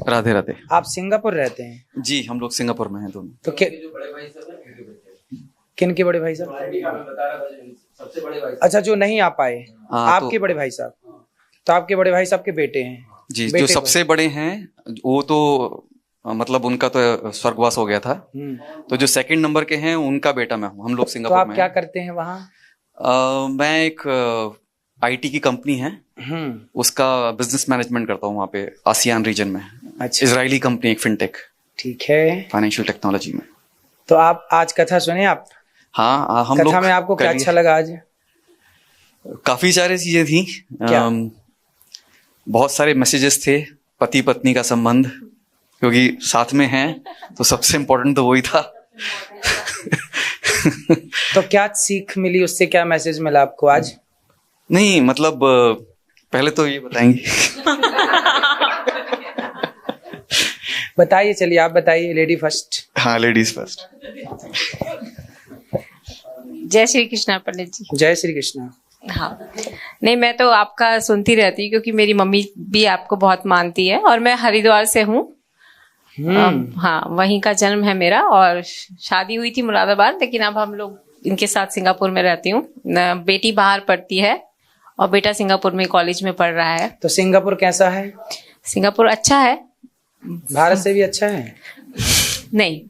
राधे राधे। आप सिंगापुर रहते हैं? जी, हम लोग सिंगापुर में हैं दोनों। तो किन के बड़े भाई साहब? सबसे बड़े भाई। अच्छा, जो नहीं आ पाए। आपके तो बड़े भाई साहब? तो आपके बड़े भाई साहब के बेटे हैं? जी, जो सबसे बड़े हैं वो तो मतलब उनका तो स्वर्गवास हो गया था। तो जो सेकंड नंबर के हैं उनका बेटा मैं हूँ। हम लोग सिंगापुर तो आप में क्या हैं। करते हैं वहाँ? मैं एक आईटी की कंपनी है, उसका बिजनेस मैनेजमेंट करता हूँ वहाँ पे आसियान रीजन में। अच्छा, इजरायली कंपनी, एक फिनटेक, ठीक है। फाइनेंशियल टेक्नोलॉजी में। तो आप आज कथा सुने आप? हाँ, हम लोग कथा में आपको क्या अच्छा लगा आज? काफी सारी चीजें थी। बहुत सारे मैसेजेस थे, पति पत्नी का संबंध, क्योंकि साथ में हैं तो सबसे इम्पोर्टेंट तो वही था। तो क्या सीख मिली उससे, क्या मैसेज मिला आपको आज? नहीं मतलब पहले तो ये बताएंगे। बताइए, चलिए आप बताइए, लेडी फर्स्ट। हाँ, लेडीज फर्स्ट। जय श्री कृष्णा पंडित जी। जय श्री कृष्णा। हाँ, नहीं मैं तो आपका सुनती रहती हूँ क्योंकि मेरी मम्मी भी आपको बहुत मानती है और मैं हरिद्वार से हूँ। हाँ, वहीं का जन्म है मेरा और शादी हुई थी मुरादाबाद, लेकिन अब हम लोग इनके साथ सिंगापुर में रहती हूँ। बेटी बाहर पढ़ती है और बेटा सिंगापुर में कॉलेज में पढ़ रहा है। तो सिंगापुर कैसा है? सिंगापुर अच्छा है। भारत से भी अच्छा है? नहीं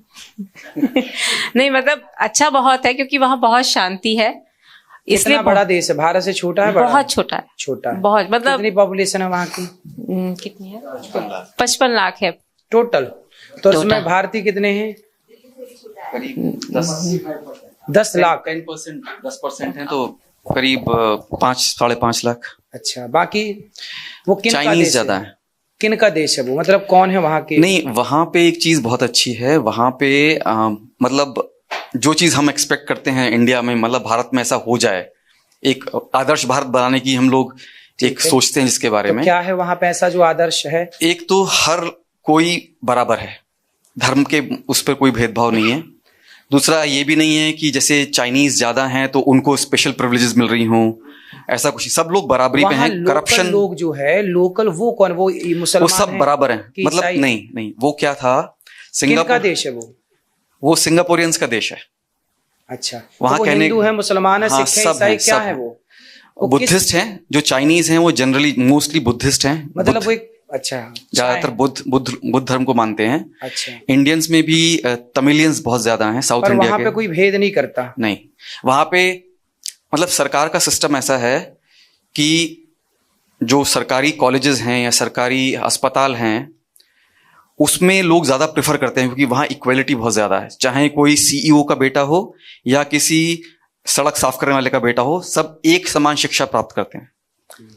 नहीं, मतलब अच्छा बहुत है क्योंकि वहाँ बहुत शांति है। इसलिए बड़ा देश है, भारत से छोटा है? बहुत छोटा है। छोटा है बहुत, मतलब कितनी पॉपुलेशन है वहाँ की? कितनी है? 55 लाख है टोटल। तो उसमें भारतीय कितने हैं? 10 लाख। 10% है तो करीब 5-5.5 लाख। अच्छा, बाकी वो किन का चाइनीज देश ज्यादा है? है। किन का देश है वो, मतलब कौन है वहाँ के? नहीं, वहां पे एक चीज बहुत अच्छी है। वहां पे मतलब जो चीज हम एक्सपेक्ट करते हैं इंडिया में, मतलब भारत में ऐसा हो जाए, एक आदर्श भारत बनाने की हम लोग एक सोचते हैं जिसके बारे में। क्या है वहां पे ऐसा जो आदर्श है? एक तो हर कोई बराबर है, धर्म के उस पर कोई भेदभाव नहीं है। दूसरा ये भी नहीं है कि जैसे चाइनीज ज्यादा हैं तो उनको स्पेशल प्रिविलेजेस मिल रही हों, ऐसा कुछ। सब लोग बराबरी पे हैं। करप्शन लोग जो है लोकल, वो कौन? वो मुसलमान, वो सब बराबर हैं। मतलब नहीं, वो क्या था, सिंगापुर का देश है वो सिंगापुरियंस का देश है। अच्छा, वहाँ तो हिंदू है, मुसलमान है, हाँ, सिख है, ईसाई, क्या है वो? बुद्धिस्ट हैं। जो चाइनीज हैं वो जनरली मोस्टली बुद्धिस्ट हैं। मतलब वो एक, अच्छा, ज्यादातर बुद्ध धर्म को मानते हैं। अच्छा, इंडियंस में भी तमिलियंस बहुत ज्यादा हैं साउथ इंडिया के। वहां पे कोई भेद नहीं करता? नहीं, वहां पे मतलब सरकार का सिस्टम ऐसा है कि जो सरकारी कॉलेजेस हैं या सरकारी अस्पताल हैं उसमें लोग ज्यादा प्रेफर करते हैं, क्योंकि वहां इक्वलिटी बहुत ज्यादा है। चाहे कोई सीईओ का बेटा हो या किसी सड़क साफ करने वाले का बेटा हो, सब एक समान शिक्षा प्राप्त करते हैं।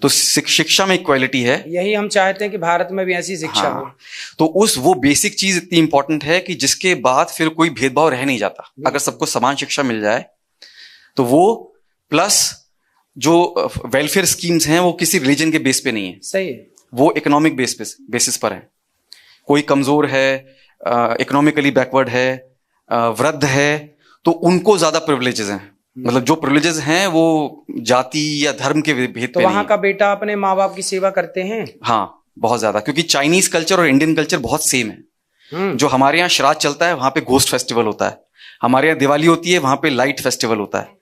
तो शिक्षा में इक्वलिटी है। यही हम चाहते हैं कि भारत में भी ऐसी शिक्षा हो। तो वो बेसिक चीज इतनी इंपॉर्टेंट है कि जिसके बाद फिर कोई भेदभाव रह नहीं जाता। अगर सबको समान शिक्षा मिल जाए तो वो, प्लस जो वेलफेयर स्कीम्स हैं वो किसी रिलीजन के बेस पे नहीं है। सही है। वो इकोनॉमिक बेसिस पर है। कोई कमजोर है, इकोनॉमिकली बैकवर्ड है, वृद्ध है, तो उनको ज्यादा प्रिविलेजेस हैं। मतलब जो प्रिविलेजेस हैं वो जाति या धर्म के भेद तो पे वहां नहीं। का बेटा अपने माँ बाप की सेवा करते हैं? हाँ, बहुत ज्यादा, क्योंकि चाइनीज कल्चर और इंडियन कल्चर बहुत सेम है। जो हमारे यहाँ श्राद्ध चलता है वहां पे घोस्ट फेस्टिवल होता है, हमारे यहाँ दिवाली होती है वहां पे लाइट फेस्टिवल होता है,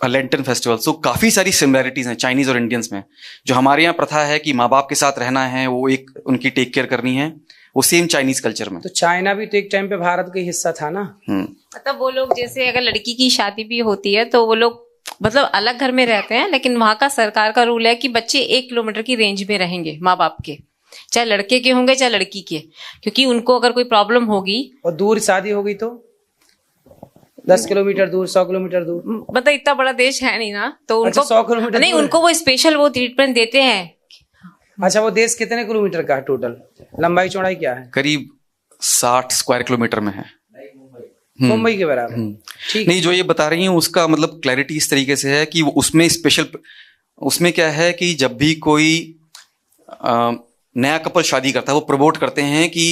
लेंटन फेस्टिवल। सो काफी सारी सिमिलैरिटीज हैं चाइनीज और इंडियंस में। जो हमारे यहाँ प्रथा है कि माँ बाप के साथ रहना है, वो एक उनकी टेक केयर करनी है, वो सेम चाइनीज कल्चर में। तो चाइना भी तो एक टाइम पे भारत का हिस्सा था ना? मतलब वो लोग जैसे अगर लड़की की शादी भी होती है तो वो लोग मतलब अलग घर में रहते हैं, लेकिन वहां का सरकार का रूल है कि बच्चे 1 किलोमीटर की रेंज में रहेंगे माँ बाप के, चाहे लड़के के होंगे चाहे लड़की के, क्योंकि उनको अगर कोई प्रॉब्लम होगी। और दूर शादी हो गई तो 10 किलोमीटर दूर, 100 किलोमीटर दूर, मतलब इतना बड़ा देश है नहीं ना, तो उनको 100 किलोमीटर नहीं, उनको वो स्पेशल वो ट्रीटमेंट देते हैं। अच्छा, वो देश कितने किलोमीटर का है टोटल? लंबाई चौड़ाई क्या है? करीब 60 स्क्वायर किलोमीटर में है। मुंबई के बराबर। ठीक। नहीं, जो ये बता रही हूँ उसका मतलब क्लैरिटी इस तरीके से है कि उसमें स्पेशल, उसमें क्या है कि जब भी कोई नया कपल शादी करता है वो प्रमोट करते हैं कि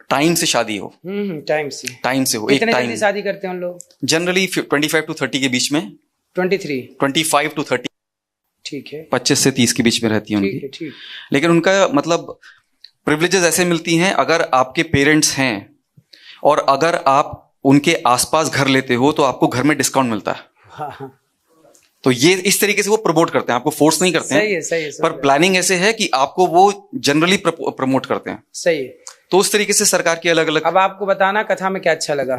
टाइम से शादी हो। टाइम से हो। एक टाइम शादी करते हैं उन लोग? जनरली 25 to 30 के बीच में। 25 to 30। ठीक है। 25 से 30 के बीच में रहती है उनकी। ठीक। लेकिन उनका मतलब प्रिविलेजेस ऐसे मिलती हैं अगर आपके पेरेंट्स हैं और अगर आप उनके आसपास घर लेते हो तो आपको घर में डिस्काउंट मिलता है। हाँ हाँ, तो ये इस तरीके से वो प्रमोट करते हैं, आपको फोर्स नहीं करते सही हैं, है, सही है, पर प्लानिंग ऐसे है कि आपको वो जनरली प्रमोट करते हैं। सही है। तो उस तरीके से सरकार की अलग अलग। अब आपको बताना कथा में क्या अच्छा लगा।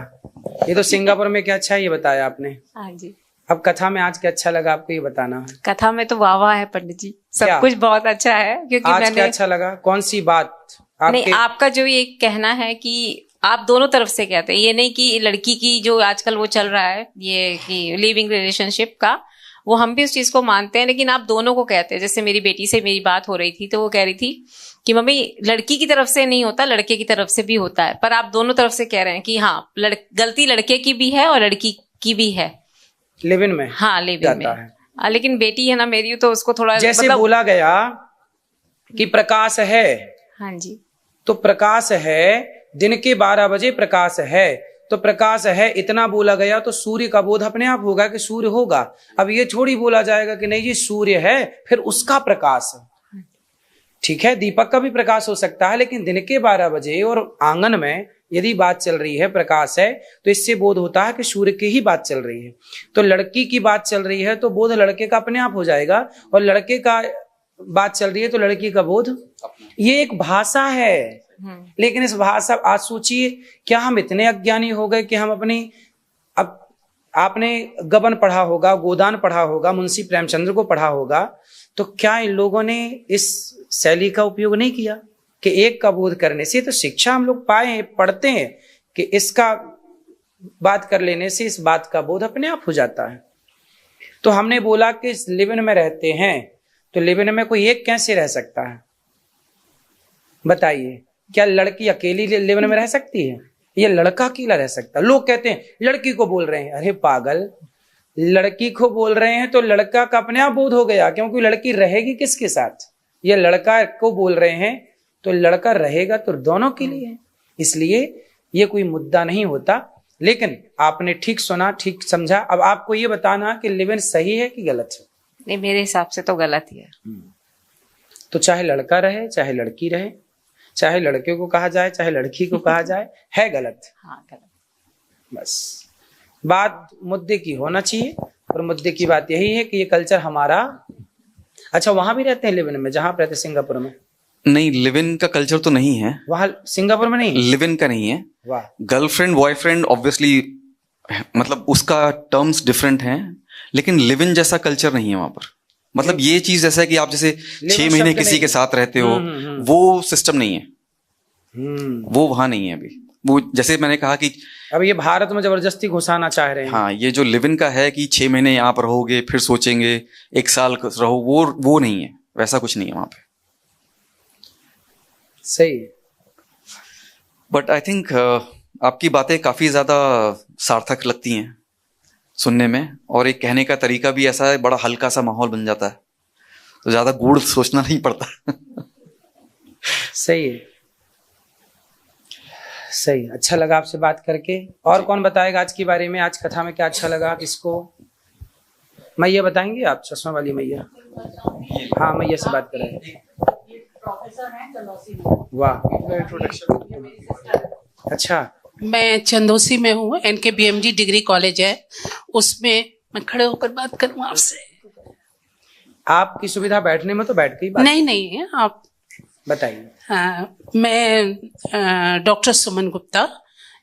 ये तो सिंगापुर में क्या अच्छा है ये बताया आपने, हाँ जी। अब कथा में आज क्या अच्छा लगा आपको ये बताना है। कथा में तो वाह वाह है पंडित जी, सब क्या? कुछ बहुत अच्छा है, क्योंकि आज मैंने क्या अच्छा लगा, कौन सी बात नहीं, आपके? आपका जो ये कहना है कि आप दोनों तरफ से कहते हैं, ये नहीं कि लड़की की जो आजकल वो चल रहा है ये कि लिविंग रिलेशनशिप का, वो हम भी उस चीज को मानते हैं, लेकिन आप दोनों को कहते हैं। जैसे मेरी बेटी से मेरी बात हो रही थी तो वो कह रही थी कि मम्मी लड़की की तरफ से नहीं होता, लड़के की तरफ से भी होता है, पर आप दोनों तरफ से कह रहे हैं कि हाँ गलती लड़के की भी है और लड़की की भी है लिव इन में। हाँ लिव इन में है। लेकिन बेटी है ना मेरी, तो उसको थोड़ा जैसे मतलब बोला गया कि प्रकाश है, हाँ जी, तो प्रकाश है, दिन के 12 बजे प्रकाश है, तो प्रकाश है इतना बोला गया, तो सूर्य का बोध अपने आप होगा कि सूर्य होगा। अब ये थोड़ी बोला जाएगा कि नहीं जी सूर्य है फिर उसका प्रकाश है। ठीक है, दीपक का भी प्रकाश हो सकता है, लेकिन दिन के 12 बजे और आंगन में यदि बात चल रही है, प्रकाश है, तो इससे बोध होता है कि सूर्य की ही बात चल रही है। तो लड़की की बात चल रही है तो बोध लड़के का अपने आप हो जाएगा, और लड़के का बात चल रही है तो लड़की का बोध। ये एक भाषा है, लेकिन इस भाषा, आज सोचिए क्या हम इतने अज्ञानी हो गए कि हम अपनी, अब आपने गबन पढ़ा होगा, गोदान पढ़ा होगा, मुंशी प्रेमचंद्र को पढ़ा होगा, तो क्या इन लोगों ने इस शैली का उपयोग नहीं किया कि एक का बोध करने से तो शिक्षा हम लोग पाए, पढ़ते हैं कि इसका बात कर लेने से इस बात का बोध अपने आप हो जाता है। तो हमने बोला कि लिव इन में रहते हैं, तो लिव इन में कोई एक कैसे रह सकता है बताइए? क्या लड़की अकेली लिव इन में रह सकती है? ये लड़का अकेला रह सकता है? लोग कहते हैं लड़की को बोल रहे हैं, अरे पागल, लड़की को बोल रहे हैं तो लड़का का अपने आप बोध हो गया, क्योंकि लड़की रहेगी किसके साथ? ये लड़का को बोल रहे हैं तो लड़का रहेगा तो दोनों के लिए, इसलिए ये कोई मुद्दा नहीं होता। लेकिन आपने ठीक सुना, ठीक समझा। अब आपको ये बताना कि लिव इन सही है कि गलत है? नहीं, मेरे हिसाब से तो गलत ही है। तो चाहे लड़का रहे चाहे लड़की रहे, चाहे लड़के को कहा जाए चाहे लड़की को कहा जाए, है गलत। हाँ गलत। बस बात मुद्दे की होना चाहिए, और मुद्दे की बात यही है कि ये कल्चर हमारा। अच्छा, वहां भी रहते हैं लिव इन में, जहां आप रहते सिंगापुर में? नहीं, लिव इन का कल्चर तो नहीं है वहां सिंगापुर में नहीं? लिव इन का नहीं है। वाह। गर्लफ्रेंड बॉयफ्रेंड ऑब्वियसली मतलब उसका टर्म्स डिफरेंट हैं, लेकिन लिव इन जैसा कल्चर नहीं है वहां पर। मतलब ये चीज ऐसा है कि आप जैसे 6 महीने किसी के साथ रहते हो, वो सिस्टम नहीं है, वो वहां नहीं है अभी। वो जैसे मैंने कहा कि अब ये भारत में जबरदस्ती घुसाना चाह रहे हैं। हाँ, ये जो लिव इन का है कि 6 महीने आप रहोगे फिर सोचेंगे 1 साल रहो, वो नहीं है, वैसा कुछ नहीं है वहां पे। सही। बट आई थिंक आपकी बातें काफी ज्यादा सार्थक लगती हैं सुनने में, और एक कहने का तरीका भी ऐसा है, बड़ा हल्का सा माहौल बन जाता है, तो ज्यादा गूढ़ सोचना नहीं पड़ता। सही है, सही। अच्छा लगा आपसे बात करके। और कौन बताएगा आज के बारे में, आज कथा में क्या अच्छा लगा किसको? मैया बताएंगे आप, चश्मा वाली मैया? हाँ, मैया से बात करेंगे। वाह, अच्छा। मैं चंदोसी में हूँ, NKBMG डिग्री कॉलेज है, उसमें मैं खड़े होकर बात करूँ आपसे? आपकी सुविधा बैठने में तो बैठ के ही बात। नहीं, आप बताइए। मैं डॉक्टर सुमन गुप्ता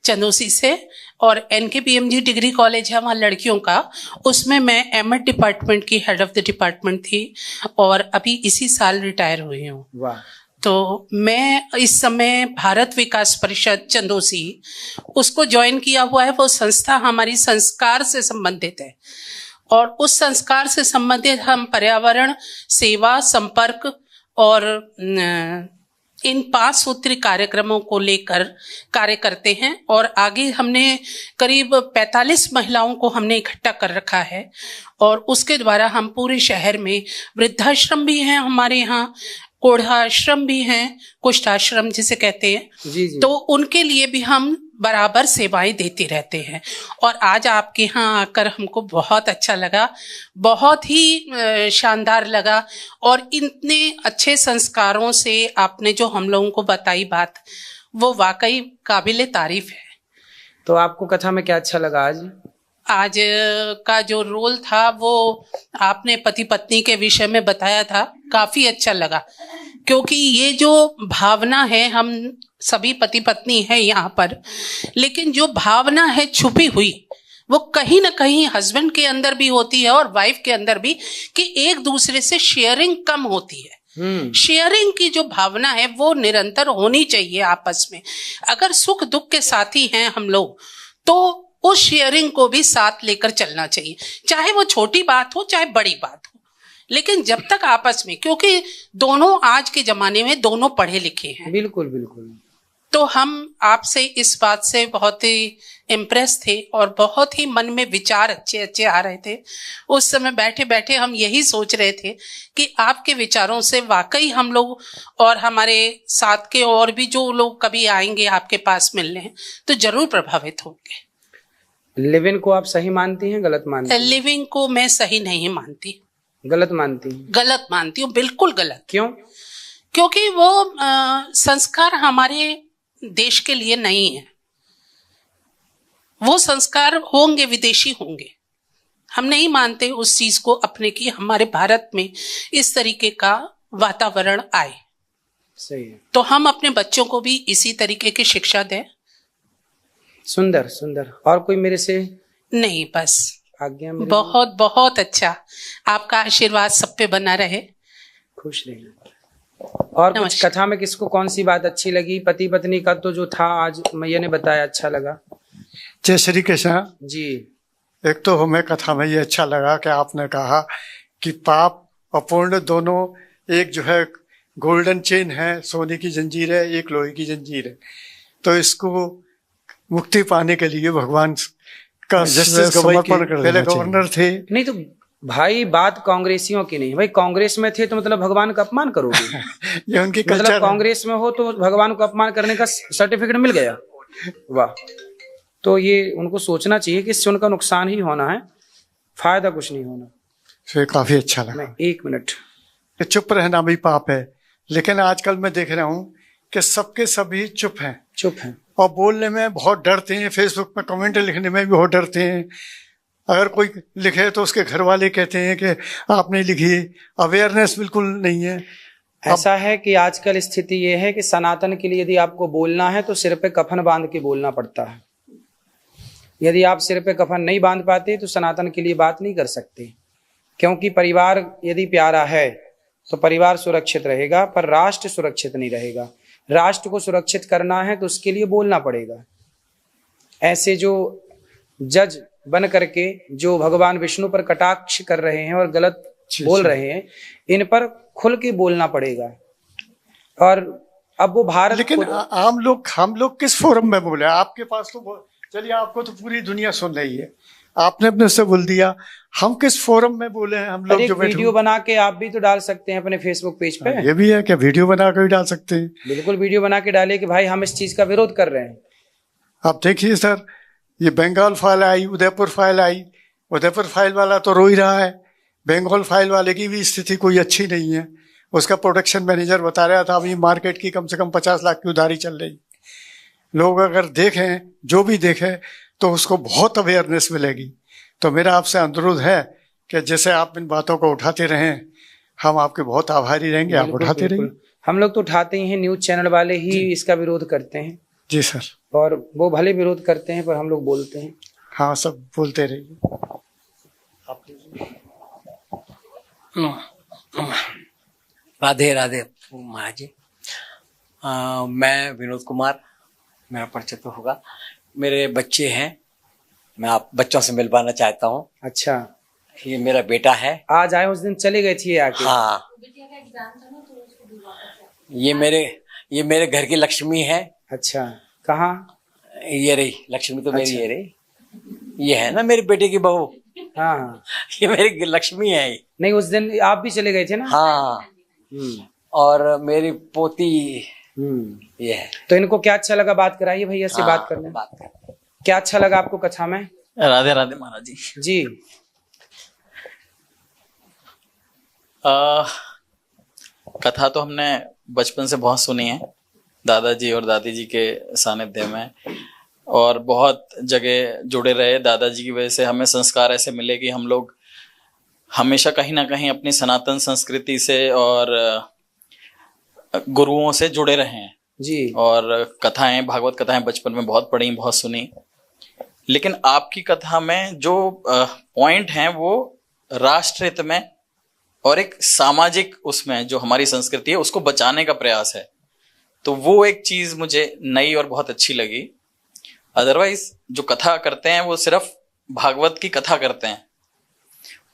चंदोसी से, और NKBMG डिग्री कॉलेज है वहाँ लड़कियों का, उसमें मैं M.Ed डिपार्टमेंट की हेड ऑफ द डिपार्टमेंट थी, और अभी इसी साल रिटायर हुई हूँ। वाह। तो मैं इस समय भारत विकास परिषद चंदोसी उसको ज्वाइन किया हुआ है। वो संस्था हमारी संस्कार से संबंधित है, और उस संस्कार से संबंधित हम पर्यावरण, सेवा, संपर्क और इन 5 सूत्री कार्यक्रमों को लेकर कार्य करते हैं। और आगे हमने करीब 45 महिलाओं को हमने इकट्ठा कर रखा है, और उसके द्वारा हम पूरे शहर में, वृद्धाश्रम भी हैं हमारे यहाँ, कोढ़ाश्रम भी हैं, कुष्ठाश्रम जिसे कहते हैं, जी जी। तो उनके लिए भी हम बराबर सेवाएं देते रहते हैं। और आज आपके यहाँ आकर हमको बहुत अच्छा लगा, बहुत ही शानदार लगा। और इतने अच्छे संस्कारों से आपने जो हम लोगों को बताई बात, वो वाकई काबिले तारीफ है। तो आपको कथा में क्या अच्छा लगा आज? आज का जो रोल था वो आपने पति पत्नी के विषय में बताया था, काफी अच्छा लगा। क्योंकि ये जो भावना है, हम सभी पति पत्नी हैं यहाँ पर, लेकिन जो भावना है छुपी हुई, वो कहीं ना कहीं हस्बैंड के अंदर भी होती है और वाइफ के अंदर भी, कि एक दूसरे से शेयरिंग कम होती है। शेयरिंग की जो भावना है वो निरंतर होनी चाहिए आपस में। अगर सुख दुख के साथी हैं हम लोग, तो उस शेयरिंग को भी साथ लेकर चलना चाहिए, चाहे वो छोटी बात हो चाहे बड़ी बात हो। लेकिन जब तक आपस में, क्योंकि दोनों आज के जमाने में दोनों पढ़े लिखे हैं। बिल्कुल बिल्कुल। तो हम आपसे इस बात से बहुत ही इम्प्रेस थे और बहुत ही मन में विचार अच्छे अच्छे आ रहे थे। उस समय बैठे बैठे हम यही सोच रहे थे कि आपके विचारों से वाकई हम लोग और हमारे साथ के और भी जो लोग कभी आएंगे आपके पास मिलने, तो जरूर प्रभावित होंगे। लिविंग को आप सही मानती हैं, गलत मानती हैं? लिविंग को मैं सही नहीं मानती, गलत मानती हैं? गलत मानती हूँ, बिल्कुल गलत। क्यों? क्योंकि वो संस्कार हमारे देश के लिए नहीं है। वो संस्कार होंगे विदेशी होंगे, हम नहीं मानते उस चीज को अपने की हमारे भारत में इस तरीके का वातावरण आए। सही है। तो हम अपने बच्चों को भी इसी तरीके की शिक्षा दें। सुंदर सुंदर। और कोई मेरे से? नहीं, बस आज्ञा। मेरे बहुत बहुत अच्छा। आपका आशीर्वाद सब पे बना रहे। खुश रहिए। और कुछ कथा में किसको कौन सी बात अच्छी लगी? पति पत्नी का तो जो था आज मैया ने बताया, अच्छा लगा। जय श्री कृष्ण जी। एक तो हमें कथा में ये अच्छा लगा कि आपने कहा कि पाप और पुण्य दोनों एक जो है गोल्डन चेन है, सोने की जंजीर है, एक लोहे की जंजीर है। तो इसको मुक्ति पाने के लिए भगवान का समर्पण कर पहले गवर्नर थे। नहीं तो भाई बात कांग्रेसियों की नहीं, भाई कांग्रेस में थे तो मतलब भगवान का अपमान करोगे? ये उनकी मतलब कल्चर कांग्रेस में हो तो भगवान को अपमान करने का सर्टिफिकेट मिल गया? वाह। तो ये उनको सोचना चाहिए कि इससे उनका नुकसान ही होना है, फायदा कुछ नहीं होना। तो काफी अच्छा लगा। एक मिनट। चुप रहना भी पाप है, लेकिन आजकल मैं देख रहा हूँ कि सबके सभी चुप हैं। चुप हैं और बोलने में बहुत डरते हैं, फेसबुक में कमेंट लिखने में भी बहुत डरते हैं। अगर कोई लिखे तो उसके घर वाले कहते हैं कि आपने लिखी। अवेयरनेस बिल्कुल नहीं है। ऐसा है कि आजकल स्थिति ये है कि सनातन के लिए यदि आपको बोलना है तो सिर पे कफन बांध के बोलना पड़ता है। यदि आप सिर पे कफन नहीं बांध पाते तो सनातन के लिए बात नहीं कर सकते। क्योंकि परिवार यदि प्यारा है तो परिवार सुरक्षित रहेगा, पर राष्ट्र सुरक्षित नहीं रहेगा। राष्ट्र को सुरक्षित करना है तो उसके लिए बोलना पड़ेगा। ऐसे जो जज बन करके जो भगवान विष्णु पर कटाक्ष कर रहे हैं और गलत बोल रहे हैं, इन पर खुल के बोलना पड़ेगा। और अब वो भारत, लेकिन हम लोग किस फोरम में बोले? आपके पास तो चलिए, आपको तो पूरी दुनिया सुन रही है, आपने अपने से बोल दिया। हम किस फोरम में बोले हैं? हम लोग जो वीडियो बना के आप भी तो डाल सकते हैं अपने फेसबुक पेज पे। ये भी है क्या? वीडियो बना के भी डाल सकते हैं। बिल्कुल, वीडियो बना के डालिए कि भाई हम इस चीज का विरोध कर रहे हैं। आप देखिए सर, ये बंगाल फाइल आई, उदयपुर फाइल आई। उदयपुर फाइल वाला तो रो ही रहा है, बंगाल फाइल वाले की भी स्थिति कोई अच्छी नहीं है। उसका प्रोडक्शन मैनेजर बता रहा था अभी मार्केट की कम से कम 50 लाख की उधारी चल रही। लोग अगर देखें, जो भी देखें, तो उसको बहुत अवेयरनेस मिलेगी। तो मेरा आपसे अनुरोध है कि जैसे आप इन बातों को उठाते रहें, हम आपके बहुत आभारी रहेंगे। आप उठाते रहिए। हम लोग तो उठाते ही हैं, न्यूज चैनल वाले ही इसका विरोध करते हैं। जी सर। और वो भले विरोध करते हैं पर हम लोग बोलते हैं। हाँ, सब बोलते रहिए। राधे राधे महाराज जी। मैं विनोद कुमार, मेरा परिचय तो होगा। मेरे बच्चे हैं, मैं आप बच्चों से मिलवाना चाहता हूँ। अच्छा, ये मेरा बेटा है। आज आए, उस दिन चले गए थे आके। हाँ, ये मेरे घर की लक्ष्मी है। अच्छा, कहाँ? ये रही लक्ष्मी तो मेरी। ये रही, ये है ना मेरे बेटे की बहू। हाँ, ये मेरी लक्ष्मी है। नहीं, उस दिन आप भी चले गए थे ना। हाँ, और मेरी पोती ये है। तो इनको क्या अच्छा लगा, बात कराइए भैया से, बात करने। बात कर। क्या अच्छा लगा आपको कथा में? राधे राधे महाराज जी। जी। कथा तो हमने बचपन से बहुत सुनी है, दादाजी और दादी जी के सानिध्य में, और बहुत जगह जुड़े रहे। दादाजी की वजह से हमें संस्कार ऐसे मिले कि हम लोग हमेशा कहीं ना कहीं अपनी सनातन संस्कृति से और गुरुओं से जुड़े रहे हैं जी। और कथाएं, भागवत कथाएं बचपन में बहुत पढ़ी, बहुत सुनी। लेकिन आपकी कथा में जो पॉइंट हैं वो राष्ट्रहित में और एक सामाजिक उसमें जो हमारी संस्कृति है उसको बचाने का प्रयास है, तो वो एक चीज मुझे नई और बहुत अच्छी लगी। अदरवाइज जो कथा करते हैं वो सिर्फ भागवत की कथा करते हैं,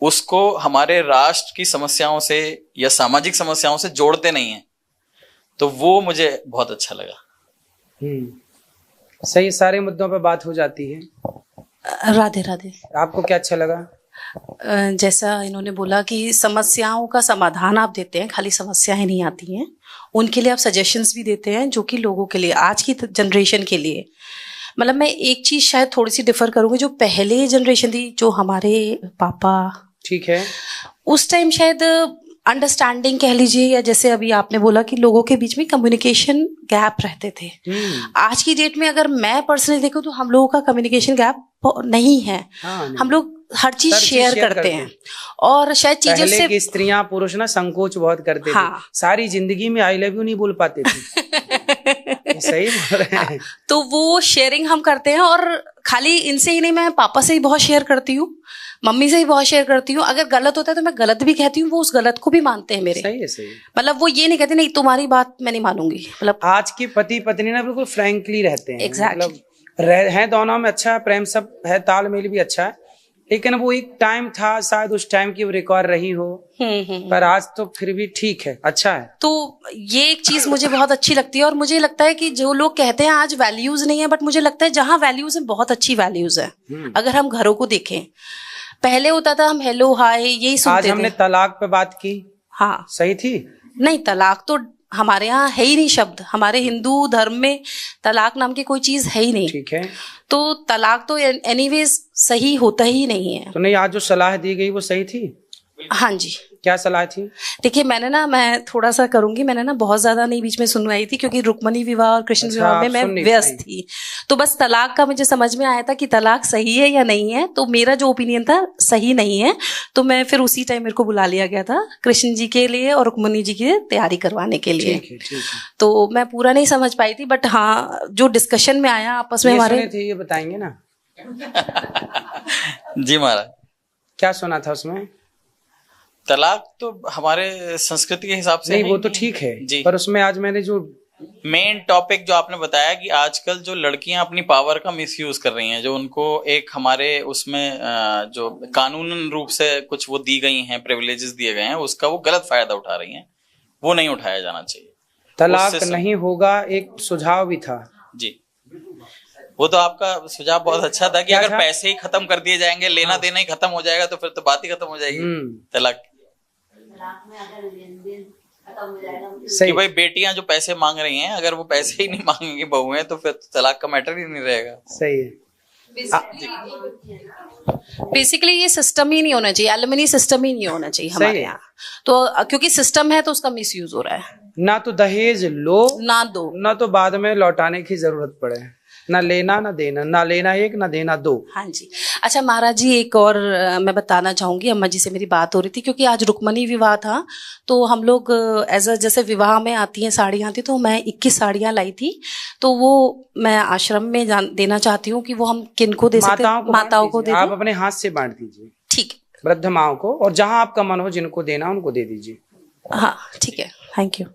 उसको हमारे राष्ट्र की समस्याओं से या सामाजिक समस्याओं से जोड़ते नहीं हैं, तो वो मुझे बहुत अच्छा लगा। सही, सारे मुद्दों पे बात हो जाती है। राधे राधे। आपको क्या अच्छा लगा? जैसा इन्होंने बोला कि समस्याओं का समाधान आप देते हैं, खाली समस्याएं नहीं आती हैं, उनके लिए आप सजेशंस भी देते हैं जो कि लोगों के लिए, आज की जनरेशन के लिए। मतलब मैं एक चीज शायद थोड़ी सी डिफर करूंगी, जो पहले जनरेशन थी, जो हमारे पापा, ठीक है, उस टाइम शायद अंडरस्टैंडिंग कह लीजिए, या जैसे अभी आपने बोला कि लोगों के बीच में कम्युनिकेशन गैप रहते थे। आज की डेट में अगर मैं पर्सनली देखूं तो हम लोगों का कम्युनिकेशन गैप नहीं है। नहीं। हम लोग हर चीज शेयर करते हैं और शायद चीजें पहले से की स्त्रियां पुरुष ना संकोच बहुत करते थे, सारी जिंदगी में आई लव यू नहीं बोल पाते थे। सही बोल रहे हैं। तो वो शेयरिंग हम करते हैं, और खाली इनसे ही नहीं, मैं पापा से ही बहुत शेयर करती हूँ, मम्मी से ही बहुत शेयर करती हूँ। अगर गलत होता है तो मैं गलत भी कहती हूँ, वो उस गलत को भी मानते हैं मेरे। सही है, सही। मतलब वो ये नहीं कहते नहीं तुम्हारी बात मैं नहीं मानूंगी। मतलब आज के पति पत्नी ना बिल्कुल फ्रैंकली रहते हैं। Exactly. मतलब है दोनों में अच्छा प्रेम सब है, तालमेल भी अच्छा है, लेकिन वो एक टाइम था शायद उस टाइम की वो रिकॉर्ड रही हो, पर आज तो फिर भी ठीक है, अच्छा है। तो ये एक चीज मुझे बहुत अच्छी लगती है, और मुझे लगता है कि जो लोग कहते हैं आज वैल्यूज नहीं है, बट मुझे लगता है जहाँ वैल्यूज है बहुत अच्छी वैल्यूज है। अगर हम घरों को देखें, पहले होता था हम हेलो हाय यही सुनते थे। आज हमने तलाक पे बात की, हाँ सही थी। नहीं, तलाक तो हमारे यहाँ है ही नहीं शब्द, हमारे हिंदू धर्म में तलाक नाम की कोई चीज है ही नहीं। ठीक है, तो तलाक तो एनीवेज सही होता ही नहीं है। तो नहीं, आज जो सलाह दी गई वो सही थी? हाँ जी। क्या सलाह थी? देखिए मैं थोड़ा सा करूंगी, मैंने ना बहुत ज्यादा नहीं बीच में सुनवाई थी, क्योंकि रुक्मणी विवाह और कृष्ण विवाह में मैं व्यस्त थी। तो बस तलाक का मुझे समझ में आया था कि तलाक सही है या नहीं है, तो मेरा जो ओपिनियन था सही नहीं है। तो मैं फिर उसी टाइम मेरे को बुला लिया गया था कृष्ण जी के लिए और रुक्मणी जी की तैयारी करवाने के लिए। ठीक है। तो मैं पूरा नहीं समझ पाई थी, बट हाँ जो डिस्कशन में आया आपस में हमारे थे, ये बताएंगे ना? जी महाराज। क्या सुना था उसमें? तलाक तो हमारे संस्कृति के हिसाब से नहीं, वो तो ठीक है जी, पर उसमें आज मैंने जो मेन टॉपिक जो आपने बताया कि आजकल जो लड़कियां अपनी पावर का मिसयूज कर रही हैं, जो उनको एक हमारे उसमें जो कानूनन रूप से कुछ वो दी गई हैं, प्रिविलेजेस दिए गए हैं, उसका वो गलत फायदा उठा रही हैं, वो नहीं उठाया जाना चाहिए। तलाक नहीं होगा एक सुझाव भी था जी। वो तो आपका सुझाव बहुत अच्छा था कि अगर पैसे ही खत्म कर दिए जाएंगे, लेना देना ही खत्म हो जाएगा, तो फिर तो बात ही खत्म हो जाएगी तलाक कि भाई बेटियां जो पैसे मांग रही हैं, अगर वो पैसे ही नहीं मांगेंगी बहुएं, तो फिर तलाक का मैटर ही नहीं रहेगा। सही है। बेसिकली ये सिस्टम ही नहीं होना चाहिए, एलिमनी सिस्टम ही नहीं होना चाहिए हमारे यहाँ। तो क्योंकि सिस्टम है तो उसका मिसयूज हो रहा है। ना तो दहेज लो ना दो, ना तो बाद में लौटाने की जरूरत पड़े, ना लेना ना देना, ना लेना एक ना देना दो। हाँ जी। अच्छा महाराज जी, एक और मैं बताना चाहूंगी, अम्मा जी से मेरी बात हो रही थी, क्योंकि आज रुक्मणी विवाह था, तो हम लोग जैसे विवाह में आती हैं साड़ियाँ आती, तो मैं 21 साड़ियाँ लाई थी, तो वो मैं आश्रम में देना चाहती हूँ कि वो हम किनको दे सकते हैं? माताओं को दे आप अपने हाथ से बांट दीजिए। ठीक है। वृद्ध माओ को, और जहाँ आपका मन हो जिनको देना उनको दे दीजिए। हाँ ठीक है, थैंक यू।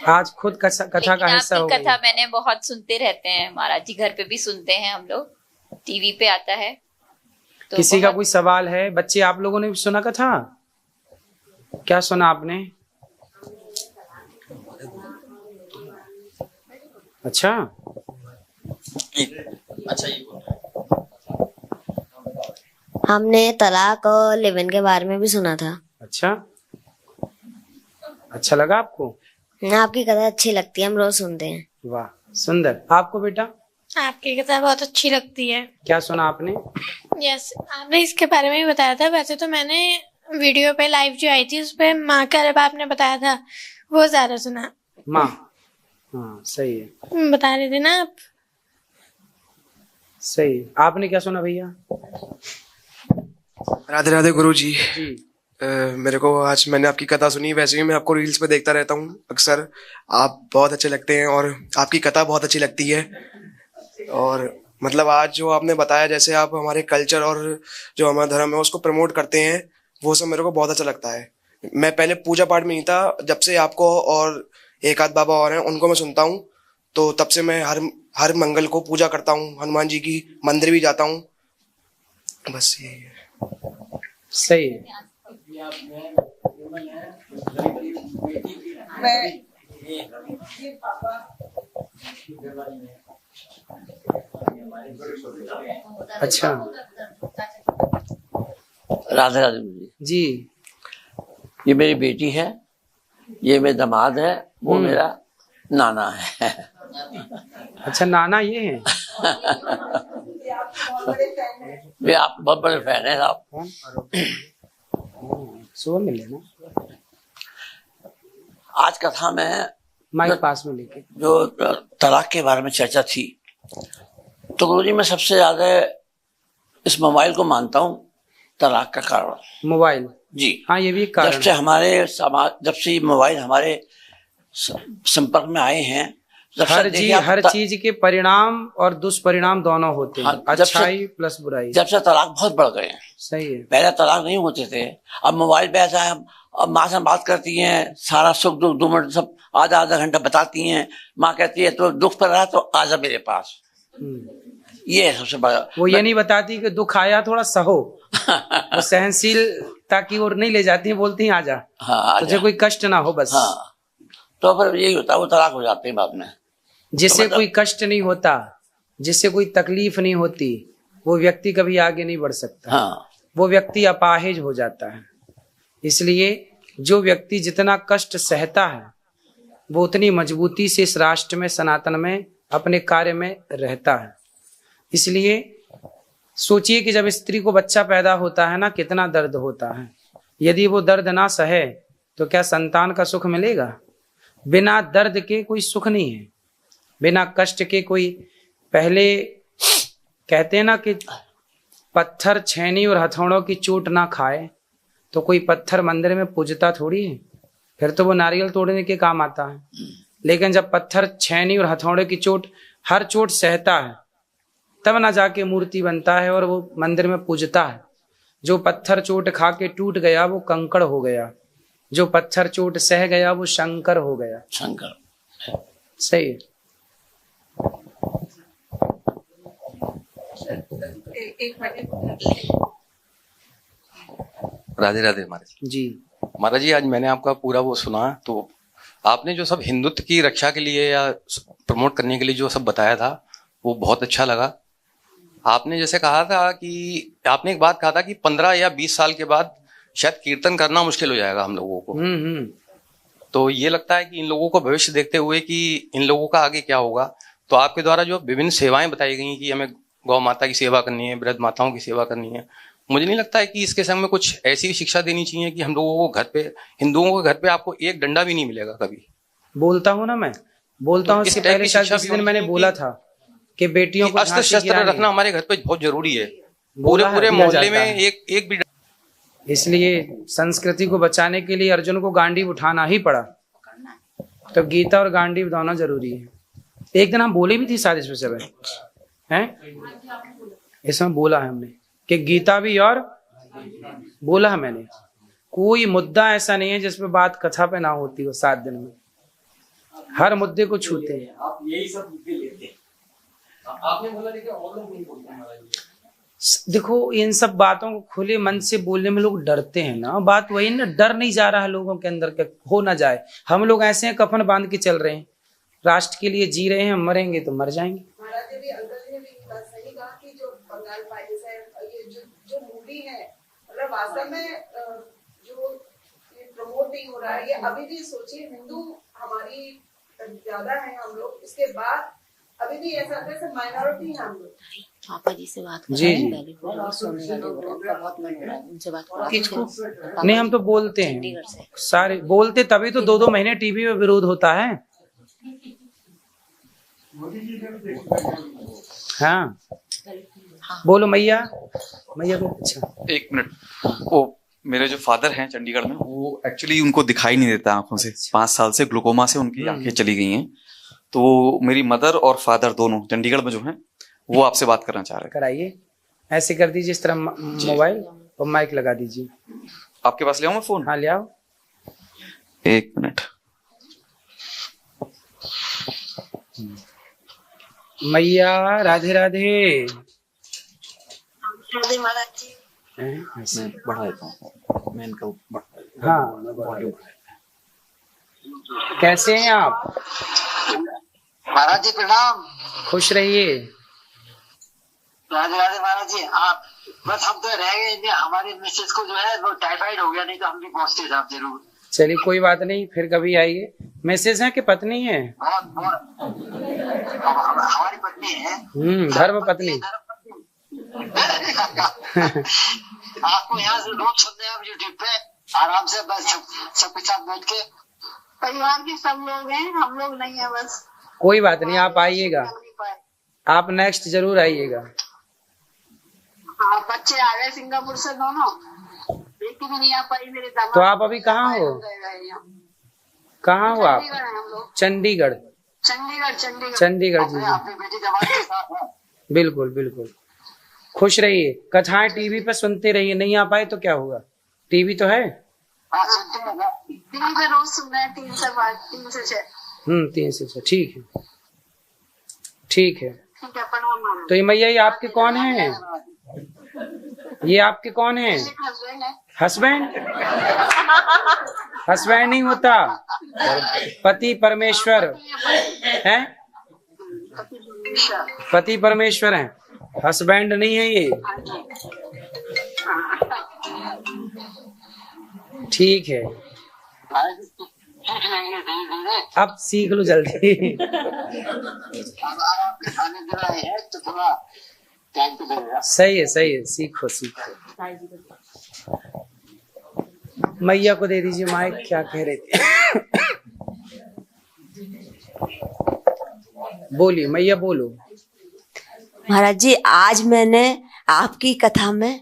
आज खुद कथा का हिस्सा हो गई। कथा मैंने बहुत सुनते रहते हैं महाराज जी, घर पे भी सुनते हैं हम लोग, टीवी पे आता है। तो किसी का कोई सवाल है? बच्चे आप लोगों ने भी सुना कथा? क्या सुना आपने? अच्छा हमने तलाक और लिव इन के बारे में भी सुना था। अच्छा लगा आपको? आपकी कथा अच्छी लगती है, हम रोज सुनते हैं। वाह, सुंदर। आपको बेटा? आपकी कथा बहुत अच्छी लगती है। क्या सुना आपने? यस, आपने इसके बारे में ही बताया था। वैसे तो मैंने वीडियो पे लाइव जो आई थी उस पे माँ का जब आपने बताया था वो ज्यादा सुना। माँ, हाँ सही है, बता रहे थे ना आप। सही। आपने क्या सुना भैया? राधे राधे गुरु जी। मेरे को आज मैंने आपकी कथा सुनी। वैसे भी मैं आपको रील्स पे देखता रहता हूँ अक्सर, आप बहुत अच्छे लगते हैं और आपकी कथा बहुत अच्छी लगती है। और मतलब आज जो आपने बताया, जैसे आप हमारे कल्चर और जो हमारा धर्म है उसको प्रमोट करते हैं, वो सब मेरे को बहुत अच्छा लगता है। मैं पहले पूजा पाठ में नहीं था, जब से आपको और एक आध बाबा और हैं उनको मैं सुनता हूँ, तो तब से मैं हर मंगल को पूजा करता हूँ, हनुमान जी की मंदिर भी जाता हूँ। बस यही है। सही है। अच्छा, राधे राधे जी। ये मेरी बेटी है, ये मेरे दामाद है, वो मेरा नाना है। अच्छा, नाना ये है। वे आप बहुत बड़े फैन है आप। सुबह मिले ना। आज कथा में माइक पास में लेके जो तलाक के बारे में चर्चा थी, तो गुरुजी मैं सबसे ज्यादा इस मोबाइल को मानता हूँ तलाक का कारण। मोबाइल? जी हाँ, ये भी एक कारण। जब से हमारे समाज, जब से ये मोबाइल हमारे संपर्क में आए हैं, हर चीज के परिणाम और दुष्परिणाम दोनों होते हैं। अच्छाई प्लस बुराई। जब से तलाक बहुत बढ़ गए हैं। सही है। पहले तलाक नहीं होते थे, अब मोबाइल पे ऐसा है, अब माँ से बात करती हैं, सारा सुख दुख 2 मिनट सब आधा घंटा बताती हैं। माँ कहती है तो दुख पर रहा तो आजा मेरे पास। ये है सबसे बड़ा। वो ये नहीं बताती कि दुख आया थोड़ा सहो। वो सहनशीलता की ओर नहीं ले जाती है, बोलती हैं आजा, तुझे कोई कष्ट ना हो बस। हाँ, तो फिर यही होता है, वो तलाक हो जाते हैं बाद में। जिससे कोई कष्ट नहीं होता, जिससे कोई तकलीफ नहीं होती, वो व्यक्ति कभी आगे नहीं बढ़ सकता। हाँ। वो व्यक्ति अपाहिज हो जाता है। इसलिए जो व्यक्ति जितना कष्ट सहता है वो उतनी मजबूती से इस राष्ट्र में, सनातन में, अपने कार्य में रहता है। इसलिए सोचिए कि जब स्त्री को बच्चा पैदा होता है ना, कितना दर्द होता है। यदि वो दर्द ना सहे तो क्या संतान का सुख मिलेगा? बिना दर्द के कोई सुख नहीं है, बिना कष्ट के कोई। पहले कहते हैं ना कि पत्थर छेनी और हथौड़ों की चोट ना खाए तो कोई पत्थर मंदिर में पूजता थोड़ी है, फिर तो वो नारियल तोड़ने के काम आता है। लेकिन जब पत्थर छेनी और हथौड़े की चोट, हर चोट सहता है, तब ना जाके मूर्ति बनता है और वो मंदिर में पूजता है। जो पत्थर चोट खा के टूट गया वो कंकड़ हो गया, जो पत्थर चोट सह गया वो शंकर हो गया। शंकर सही है। राधे राधे महाराज जी। महाराज जी, आज मैंने आपका पूरा वो सुना, तो आपने जो सब हिंदुत्व की रक्षा के लिए या प्रमोट करने के लिए जो सब बताया था वो बहुत अच्छा लगा। आपने जैसे कहा था कि आपने एक बात कहा था कि 15 या 20 साल के बाद शायद कीर्तन करना मुश्किल हो जाएगा हम लोगों को। तो ये लगता है कि इन लोगों को भविष्य देखते हुए कि इन लोगों का आगे क्या होगा, तो आपके द्वारा जो विभिन्न सेवाएं बताई गई कि हमें गौ माता की सेवा करनी है, वृद्ध माताओं की सेवा करनी है, मुझे नहीं लगता है कि इसके संग में कुछ ऐसी शिक्षा देनी चाहिए कि हम लोगों को घर पे, हिंदुओं के घर पे आपको एक डंडा भी नहीं मिलेगा कभी। बोलता हूँ ना, मैं बोलता हूँ। इससे पहले शायद किसी दिन मैंने बोला था कि बेटियों को अस्त्र शस्त्र रखना हमारे घर पे बहुत जरूरी है। पूरे मोहल्ले में एक भी। इसलिए संस्कृति को बचाने के लिए अर्जुन को गांडीव उठाना ही पड़ा, तो गीता और गांडीव दोनों जरूरी है। एक दिन हम बोले भी थी शायद इस विषय में, इसमें बोला है हमने कि गीता भी, और बोला है मैंने, कोई मुद्दा ऐसा नहीं है जिसपे बात कथा पे ना होती हो। 7 दिन में हर मुद्दे को छूते हैं। आप यही सब मुद्दे लेते हैं। आपने बोला लेकिन और लोग नहीं बोलते। देखो, इन सब बातों को खुले मन से बोलने में लोग डरते हैं ना। बात वही ना, डर नहीं जा रहा है लोगों के अंदर के हो ना जाए। हम लोग ऐसे हैं, कफन बांध के चल रहे हैं, राष्ट्र के लिए जी रहे हैं, मरेंगे तो मर जाएंगे। महाराज जी, अंकल जी ने भी बात सही कहा कि जो बंगाल फाइल्स है, ये जो जरूरी है, मतलब वास्तव में जो प्रमोट नहीं हो रहा है, ये अभी भी सोचिए हिंदू हमारी ज्यादा है हम लोग, इसके बाद अभी भी ऐसा जैसे माइनॉरिटी है हम लोग। पापा जी से बात जी जी नहीं, हम तो बोलते हैं सारे बोलते, तभी तो 2-2 महीने टीवी में विरोध होता है। हाँ बोलो मैया को। अच्छा 1 मिनट, वो मेरे जो फादर हैं चंडीगढ़ में, वो एक्चुअली उनको दिखाई नहीं देता आंखों से, 5 साल से ग्लूकोमा से उनकी आंखें चली गई हैं। तो मेरी मदर और फादर दोनों चंडीगढ़ में जो हैं, वो आपसे बात करना चाह रहे हैं। कराइए, ऐसे कर दीजिए, इस तरह मोबाइल और माइक लगा दीजिए। आपके पास ले आऊं मैं फोन? हाँ ले आओ। 1 मिनट। मैया राधे राधे। राधे महाराज जी। मैं बढ़ा देता हूँ, मैं इनका हाँ कैसे हैं आप? महाराज जी प्रणाम। खुश रहिए। राधे राधे महाराज जी। आप बस हम तो रह गए, हमारे मिसेस को जो है वो टाइफाइड हो गया, नहीं तो हम भी पहुंचते थे आप जरूर। चलिए कोई बात नहीं, फिर कभी आइए। मिसेस हैं कि पत्नी है? हमारी पत्नी है। धर्म पत्नी। आपको यहाँ से रोज सुनते हैं यूट्यूब पे आराम से, बस सबके साथ बैठ के। परिवार के सब लोग हैं, हम लोग नहीं है बस। कोई बात नहीं, आप आइएगा, आप नेक्स्ट जरूर आइएगा। हाँ बच्चे आ गए सिंगापुर से दोनों, बेटी भी नहीं आ पाई मेरे दामाद। तो आप अभी कहाँ हो? कहाँ हो आप? चंडीगढ़। चंडीगढ़ जी। बिल्कुल बिल्कुल, खुश रहिए। कथाएं टीवी पे सुनते रहिए, नहीं आ पाए तो क्या होगा, टीवी तो है। टीवी पे रोज सुन रहे हैं 3 से 5, 3 से 6। ठीक है ठीक है। तो ये मैया ये आपके कौन हैं? ये आपके कौन हैं? हस्बैंड? हस्बैंड नहीं होता, पति परमेश्वर हैं, पति परमेश्वर हैं, हस्बैंड नहीं है ये। ठीक है, अब सीख लो जल्दी। सही है सीखो। मैया को दे दीजिए माइक, क्या कह रहे थे? बोलिए मैया, बोलो। महाराज जी आज मैंने आपकी कथा में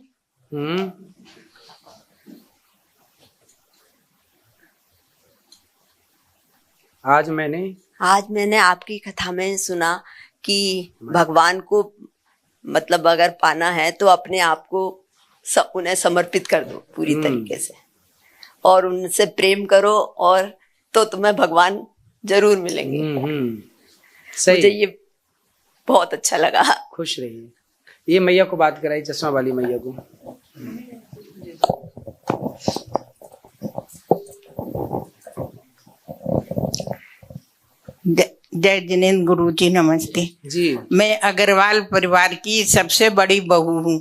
आज मैंने आपकी कथा में सुना कि भगवान को मतलब अगर पाना है तो अपने आप को उन्हें समर्पित कर दो पूरी तरीके से, और उनसे प्रेम करो और तो तुम्हें भगवान जरूर मिलेंगे। सही। मुझे ये बहुत अच्छा लगा। खुश रहिए। ये मैया को बात कराई, चश्मा वाली मैया को। जय जिनेन्द्र गुरु जी, नमस्ते जी। मैं अग्रवाल परिवार की सबसे बड़ी बहू हूँ,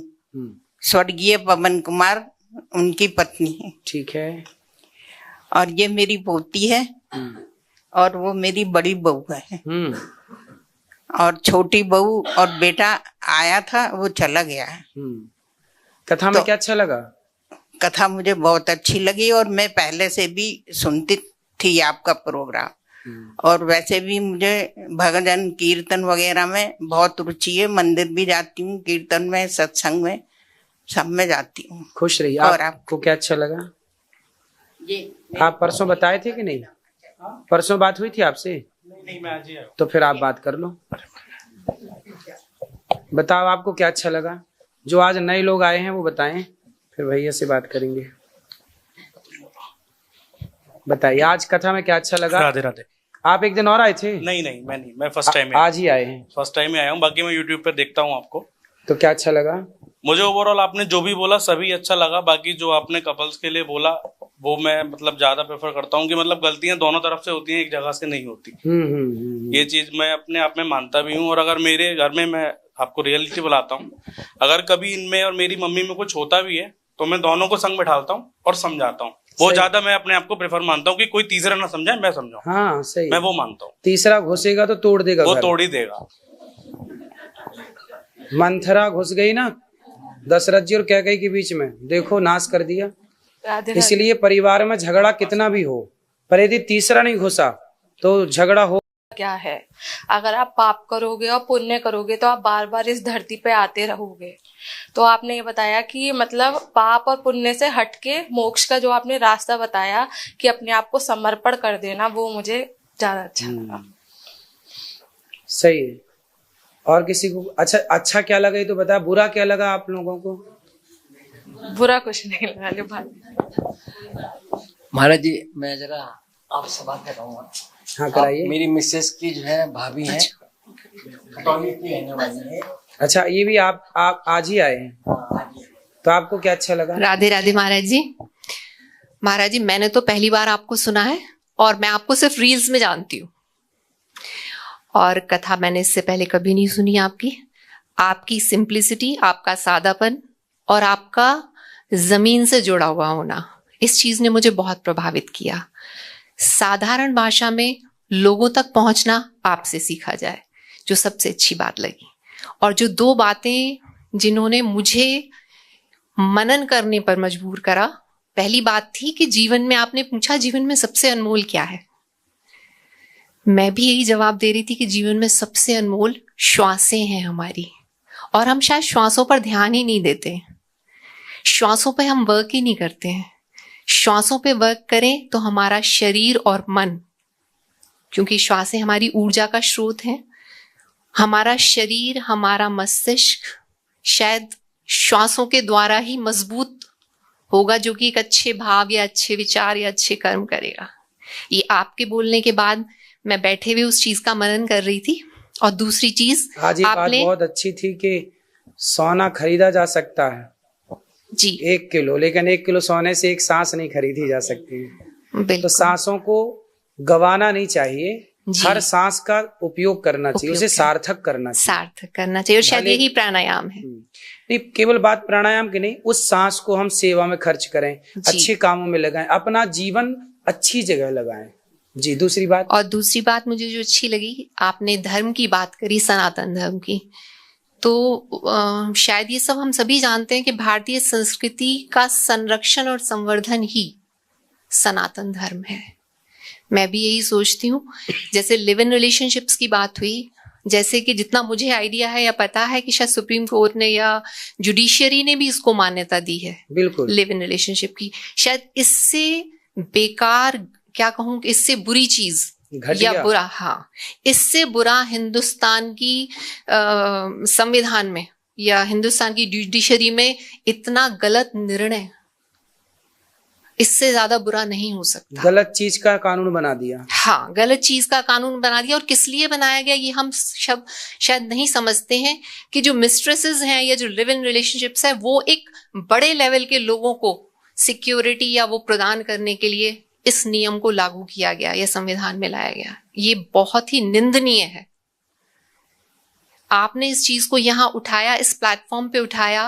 स्वर्गीय पवन कुमार उनकी पत्नी है। ठीक है। और ये मेरी पोती है और वो मेरी बड़ी बहू है। और छोटी बहू और बेटा आया था, वो चला गया है। कथा में क्या अच्छा लगा? कथा मुझे बहुत अच्छी लगी, और मैं पहले से भी सुनती थी आपका प्रोग्राम, और वैसे भी मुझे भजन कीर्तन वगैरह में बहुत रुचि है। मंदिर भी जाती हूँ, कीर्तन में, सत्संग में, सब में जाती हूँ। खुश रहिए। और आपको क्या अच्छा लगा? आप परसों बताए थे कि नहीं? परसों बात हुई थी आपसे? नहीं, मैं आज ही आया। तो फिर आप बात कर लो, बताओ आपको क्या अच्छा लगा। जो आज नए लोग आए हैं वो बताएं, फिर भैया से बात करेंगे। बताइए आज कथा में क्या अच्छा लगा? राधे राधे। आप एक दिन और आए थे? नहीं, मैं फर्स्ट टाइम आज ही आए हैं। फर्स्ट टाइम ही आया हूँ, बाकी मैं यूट्यूब पे देखता हूँ आपको। तो क्या अच्छा लगा? मुझे ओवरऑल आपने जो भी बोला सभी अच्छा लगा। बाकी जो आपने कपल्स के लिए बोला वो मैं मतलब ज्यादा प्रेफर करता हूँ कि मतलब गलतियां दोनों तरफ से होती हैं, एक जगह से नहीं होती। ये चीज मैं अपने आप में मानता भी हूँ। और अगर मेरे घर में मैं आपको रियलिटी बुलाता हूँ, अगर कभी इनमें और मेरी मम्मी में कुछ होता भी है तो मैं दोनों को संग बैठाता हूँ और समझाता हूँ। वो ज्यादा मैं अपने आप को प्रेफर मानता हूँ कि कोई तीसरा ना समझाए, मैं समझाऊं। हाँ सही, मैं वो मानता हूँ। तीसरा घुसेगा तो तोड़ देगा, वो घर। तोड़ ही देगा। मंथरा घुस गई ना दशरथ जी और कैकेयी के बीच में, देखो नाश कर दिया। इसलिए परिवार में झगड़ा कितना भी हो, पर यदि तीसरा नहीं घुसा तो झगड़ा हो। क्या है, अगर आप पाप करोगे और पुण्य करोगे तो आप बार बार इस धरती पे आते रहोगे। तो आपने ये बताया कि मतलब पाप और पुण्य से हटके मोक्ष का जो आपने रास्ता बताया कि अपने आप को समर्पण कर देना, वो मुझे ज्यादा अच्छा लगा। सही है। और किसी को अच्छा क्या लगा ये तो बता, बुरा क्या लगा आप लोगों को? बुरा कुछ नहीं लगा। ले भाई महाराज जी, मैं जरा आपसे बात कर रहा हूँ। हाँ कराइए। मेरी मिसेस की जो है भाभी है, खटौली की रहने वाली है। अच्छा, ये भी आप आज ही आए हैं, तो आपको क्या अच्छा लगा? राधे राधे महाराज जी। महाराज जी, मैंने तो पहली बार आपको सुना है और मैं आपको सिर्फ रील्स में जानती हूँ, और कथा मैंने इससे पहले कभी नहीं सुनी आपकी। आपकी सिंप्लिसिटी, आपका सादापन और आपका जमीन से जुड़ा हुआ होना, इस चीज ने मुझे बहुत प्रभावित किया। साधारण भाषा में लोगों तक पहुंचना आपसे सीखा जाए, जो सबसे अच्छी बात लगी। और जो दो बातें जिन्होंने मुझे मनन करने पर मजबूर करा, पहली बात थी कि जीवन में आपने पूछा जीवन में सबसे अनमोल क्या है। मैं भी यही जवाब दे रही थी कि जीवन में सबसे अनमोल श्वासें हैं हमारी, और हम शायद श्वासों पर ध्यान ही नहीं देते। श्वासों पे हम वर्क ही नहीं करते हैं। श्वासों पे वर्क करें तो हमारा शरीर और मन, क्योंकि श्वासें हमारी ऊर्जा का स्रोत हैं, हमारा शरीर, हमारा मस्तिष्क शायद श्वासों के द्वारा ही मजबूत होगा, जो कि एक अच्छे भाव या अच्छे विचार या अच्छे कर्म करेगा। ये आपके बोलने के बाद मैं बैठे हुए उस चीज का मनन कर रही थी। और दूसरी चीज, आज ये बात बहुत अच्छी थी कि सोना खरीदा जा सकता है जी 1 किलो, लेकिन 1 किलो सोने से एक सांस नहीं खरीदी जा सकती। तो सांसों को गवाना नहीं चाहिए, हर सांस का उपयोग करना चाहिए, उसे सार्थक करना चाहिए। और शायद यही प्राणायाम है। नहीं, केवल बात प्राणायाम की नहीं, उस सांस को हम सेवा में खर्च करें, अच्छे कामों में लगाएं, अपना जीवन अच्छी जगह लगाएं। जी, दूसरी बात। और दूसरी बात मुझे जो अच्छी लगी, आपने धर्म की बात करी, सनातन धर्म की। तो शायद ये सब हम सभी जानते हैं कि भारतीय संस्कृति का संरक्षण और संवर्धन ही सनातन धर्म है। मैं भी यही सोचती हूँ। जैसे लिव इन रिलेशनशिप्स की बात हुई, जैसे कि जितना मुझे आइडिया है या पता है कि शायद सुप्रीम कोर्ट ने या जुडिशियरी ने भी इसको मान्यता दी है, बिल्कुल, लिव इन रिलेशनशिप की। शायद इससे बेकार, क्या कहूँ, इससे बुरी चीज या बुरा, हाँ, इससे बुरा हिंदुस्तान की संविधान में या हिंदुस्तान की जुडिशरी में इतना गलत निर्णय, इससे ज्यादा बुरा नहीं हो सकता। गलत चीज का कानून बना दिया। हाँ, गलत चीज का कानून बना दिया। और किस लिए बनाया गया ये हम सब शायद नहीं समझते हैं कि जो मिस्ट्रेसेस हैं या जो लिव इन रिलेशनशिप्स है, वो एक बड़े लेवल के लोगों को सिक्योरिटी या वो प्रदान करने के लिए इस नियम को लागू किया गया या संविधान में लाया गया। ये बहुत ही निंदनीय है। आपने इस चीज को यहाँ उठाया, इस प्लेटफॉर्म पे उठाया,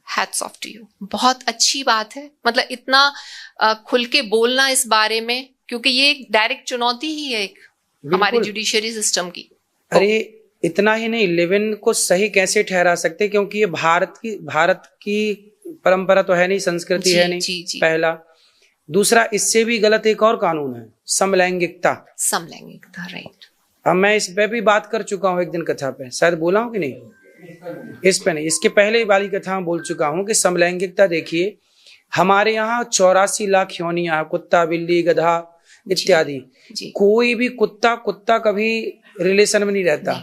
हैट्स ऑफ टू यू। बहुत अच्छी बात है, मतलब इतना खुल के बोलना इस बारे में, क्योंकि ये एक डायरेक्ट चुनौती ही है एक हमारी जुडिशरी सिस्टम की। अरे इतना ही नहीं, लिव इन को सही कैसे ठहरा सकते, क्योंकि ये भारत की परंपरा तो है नहीं, संस्कृति है नहीं, पहला। दूसरा, इससे भी गलत एक और कानून है, समलैंगिकता, राइट। अब मैं इस पे भी बात कर चुका हूँ एक दिन कथा पे, शायद बोला हूँ कि नहीं, इस पे नहीं, इसके पहले वाली कथा में बोल चुका हूँ कि समलैंगिकता देखिए, हमारे यहाँ 84 लाख योनियां हैं, कुत्ता, बिल्ली, गधा इत्यादि। कोई भी कुत्ता कभी रिलेशन में नहीं रहता,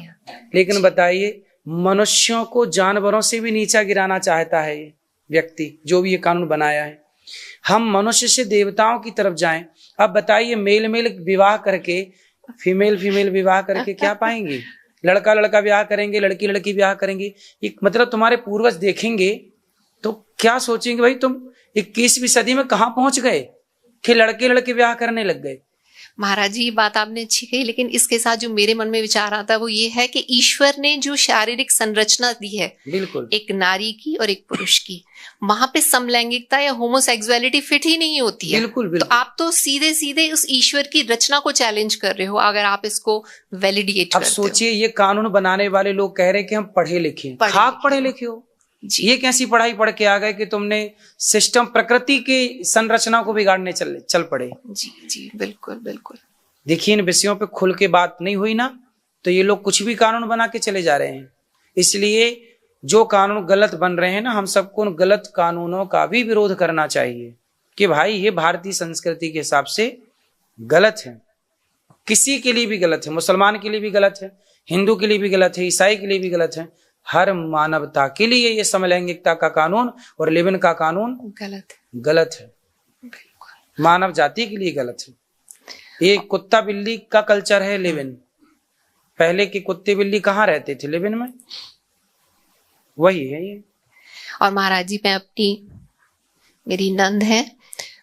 लेकिन बताइए, मनुष्यों को जानवरों से भी नीचा गिराना चाहता है ये व्यक्ति, जो भी ये कानून बनाया है। हम मनुष्य से देवताओं की तरफ जाएं। अब बताइए, मेल विवाह करके, फीमेल विवाह करके क्या पाएंगे? लड़का विवाह करेंगे, लड़की विवाह करेंगे। एक मतलब तुम्हारे पूर्वज देखेंगे तो क्या सोचेंगे, भाई तुम 21वीं सदी में कहाँ पहुंच गए कि लड़के विवाह करने लग गए। महाराज जी, ये बात आपने अच्छी कही, लेकिन इसके साथ जो मेरे मन में विचार आता है वो ये है कि ईश्वर ने जो शारीरिक संरचना दी है बिल्कुल एक नारी की और एक पुरुष की, वहां पे समलैंगिकता या होमोसेक्सुअलिटी फिट ही नहीं होती है। बिल्कुल बिल्कुल। तो आप तो सीधे सीधे उस ईश्वर की रचना को चैलेंज कर रहे हो अगर आप इसको वैलिडेट अब करते हो। सोचिए, ये कानून बनाने वाले लोग कह रहे हैं कि हम पढ़े लिखे, खाक पढ़े लिखे हो। ये कैसी पढ़ाई पढ़ के आ गए कि तुमने सिस्टम, प्रकृति की संरचना को बिगाड़ने चल पड़े। जी जी बिल्कुल बिल्कुल। देखिए, इन विषयों पे खुल के बात नहीं हुई ना तो ये लोग कुछ भी कानून बना के चले जा रहे हैं। इसलिए जो कानून गलत बन रहे हैं ना, हम सबको उन गलत कानूनों का भी विरोध करना चाहिए कि भाई ये भारतीय संस्कृति के हिसाब से गलत है, किसी के लिए भी गलत है, मुसलमान के लिए भी गलत है, हिंदू के लिए भी गलत है, ईसाई के लिए भी गलत है। हर मानवता के लिए ये समलैंगिकता का कानून और लिव इन का कानून गलत है, मानव जाति के लिए गलत है। ये कुत्ता बिल्ली का कल्चर है लिव इन। पहले के कुत्ते बिल्ली कहाँ रहते थे? लिव इन में। वही है ये। और महाराज जी, मैं मेरी नंद है,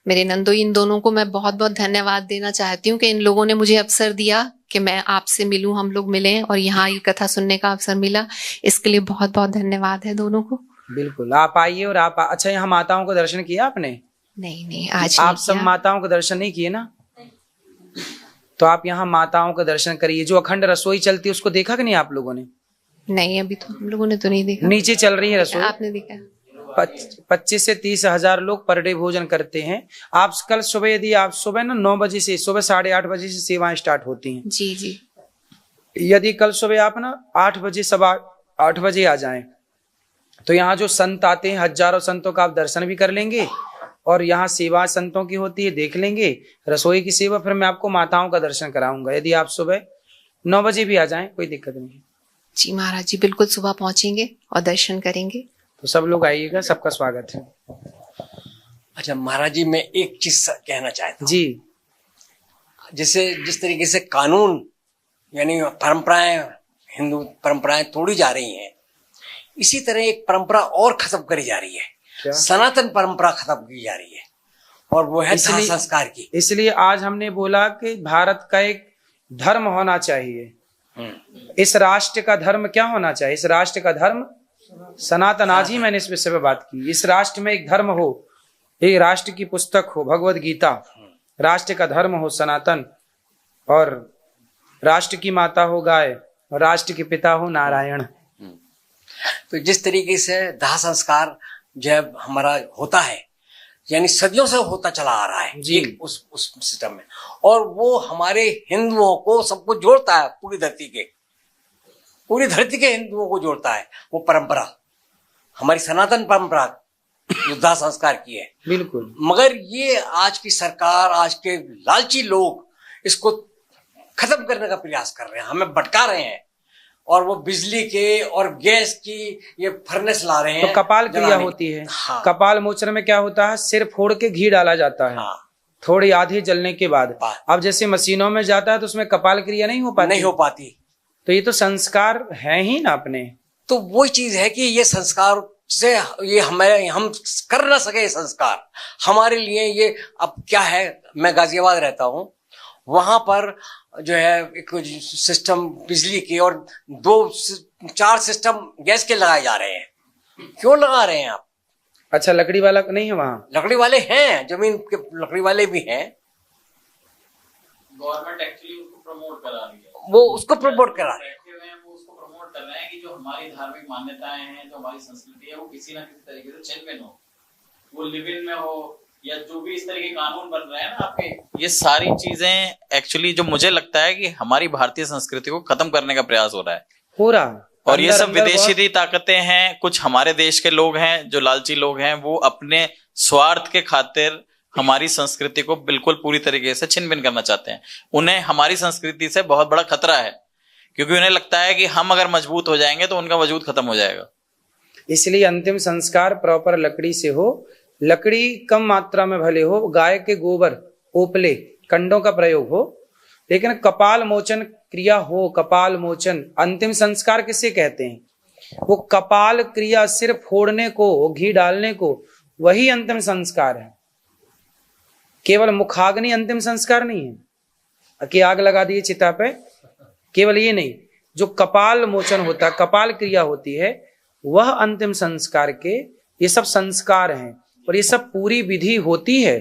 मेरे नंदो, इन दोनों को मैं बहुत बहुत धन्यवाद देना चाहती हूँ कि इन लोगों ने मुझे अवसर दिया कि मैं आपसे मिलूं, हम लोग मिले और यहाँ ये कथा सुनने का अवसर मिला। इसके लिए बहुत बहुत धन्यवाद है दोनों को। बिल्कुल, आप आइए। और आप अच्छा, यहाँ माताओं को दर्शन किया आपने? नहीं, आज आप सब माताओं को दर्शन नहीं किए ना, तो आप यहाँ माताओं का दर्शन करिए। जो अखंड रसोई चलती है उसको देखा कि नहीं आप लोगों ने? नहीं, अभी तो हम लोगों ने तो नहीं देखा। नीचे चल रही है रसोई, आपने देखा? 25 से 30 हजार लोग पर डे भोजन करते हैं। आप कल सुबह, यदि आप सुबह ना 9 बजे से, सुबह 8:30 बजे से सेवाएं स्टार्ट होती हैं। जी जी। यदि कल सुबह आप ना 8 बजे, 8 बजे आ जाएं तो यहाँ जो संत आते हैं, हजारों संतों का आप दर्शन भी कर लेंगे और यहाँ सेवा संतों की होती है, देख लेंगे रसोई की सेवा। फिर मैं आपको माताओं का दर्शन कराऊंगा। यदि आप सुबह 9 बजे भी आ जाएं कोई दिक्कत नहीं। जी महाराज जी, बिल्कुल सुबह पहुंचेंगे और दर्शन करेंगे। तो सब लोग आइएगा, सबका स्वागत है। अच्छा महाराज जी, मैं एक चीज कहना चाहता हूँ जी। जिस तरीके से कानून यानी परंपराएं, हिंदू परंपराएं तोड़ी जा रही हैं, इसी तरह एक परंपरा और खत्म करी जा रही है। क्या? सनातन परंपरा खत्म की जा रही है और वो है दाह संस्कार की। इसलिए आज हमने बोला कि भारत का एक धर्म होना चाहिए। इस राष्ट्र का धर्म क्या होना चाहिए? इस राष्ट्र का धर्म सनातन। आज ही मैंने इस विषय पे बात की। इस राष्ट्र में एक धर्म हो, एक राष्ट्र की पुस्तक हो भगवत गीता, राष्ट्र का धर्म हो सनातन, और राष्ट्र की माता हो गाय और राष्ट्र के पिता हो नारायण। तो जिस तरीके से दाह संस्कार जब हमारा होता है, यानी सदियों से होता चला आ रहा है जी, उस सिस्टम में, और वो हमारे हिंदुओं को सबको जोड़ता है, पूरी धरती के हिंदुओं को जोड़ता है। वो परंपरा हमारी सनातन परंपरा जो दाह संस्कार की है। बिल्कुल। मगर ये आज की सरकार, आज के लालची लोग इसको खत्म करने का प्रयास कर रहे हैं, हमें भटका रहे हैं, और वो बिजली के और गैस की ये फर्नेस ला रहे हैं। तो कपाल क्रिया होती है। हाँ। कपाल मोचन में क्या होता है? सिर फोड़ के घी डाला जाता है। हाँ। थोड़ी आधी जलने के बाद। अब जैसे मशीनों में जाता है तो उसमें कपाल क्रिया नहीं हो पाती। तो ये तो संस्कार है ही ना अपने। तो वही चीज है कि ये संस्कार से ये हम कर ना सके। ये संस्कार हमारे लिए ये अब क्या है, मैं गाजियाबाद रहता हूँ, वहां पर जो है एक सिस्टम बिजली के और 2-4 सिस्टम गैस के लगाए जा रहे हैं। क्यों लगा रहे हैं आप? अच्छा, लकड़ी वाला नहीं है वहाँ? लकड़ी वाले हैं, जमीन के लकड़ी वाले भी हैं। गवर्नमेंट एक्चुअली उसको प्रमोट करा रही है, वो उसको प्रमोट करा रहे हैं, वो उसको प्रमोट कर रहे हैं कि जो हमारी धार्मिक मान्यताएं हैं, जो हमारी संस्कृति है, वो किसी ना किसी तरीके से छिन-भिन्न हो, वो लिव इन में हो, या जो भी इस तरह के कानून बन रहे हैं ना आपके, ये सारी चीजें एक्चुअली जो मुझे लगता है कि हमारी भारतीय संस्कृति को खत्म करने का प्रयास हो रहा है। और ये सब विदेशी ताकतें हैं, कुछ हमारे देश के लोग हैं जो लालची लोग हैं, वो अपने स्वार्थ के खातिर हमारी संस्कृति को बिल्कुल पूरी तरीके से छिन भिन करना चाहते हैं। उन्हें हमारी संस्कृति से बहुत बड़ा खतरा है, क्योंकि उन्हें लगता है कि हम अगर मजबूत हो जाएंगे तो उनका वजूद खत्म हो जाएगा। इसलिए अंतिम संस्कार प्रॉपर लकड़ी से हो, लकड़ी कम मात्रा में भले हो, गाय के गोबर, ओपले, कंडों का प्रयोग हो, लेकिन कपाल मोचन क्रिया हो। कपाल मोचन अंतिम संस्कार किसे कहते हैं? वो कपाल क्रिया सिर फोड़ने को, घी डालने को, वही अंतिम संस्कार है। केवल मुखाग्नि अंतिम संस्कार नहीं है। कि आग लगा दिए चिता पे। केवल ये नहीं, जो कपाल मोचन होता है, कपाल क्रिया होती है, वह अंतिम संस्कार के, ये सब संस्कार हैं और ये सब पूरी विधि होती है।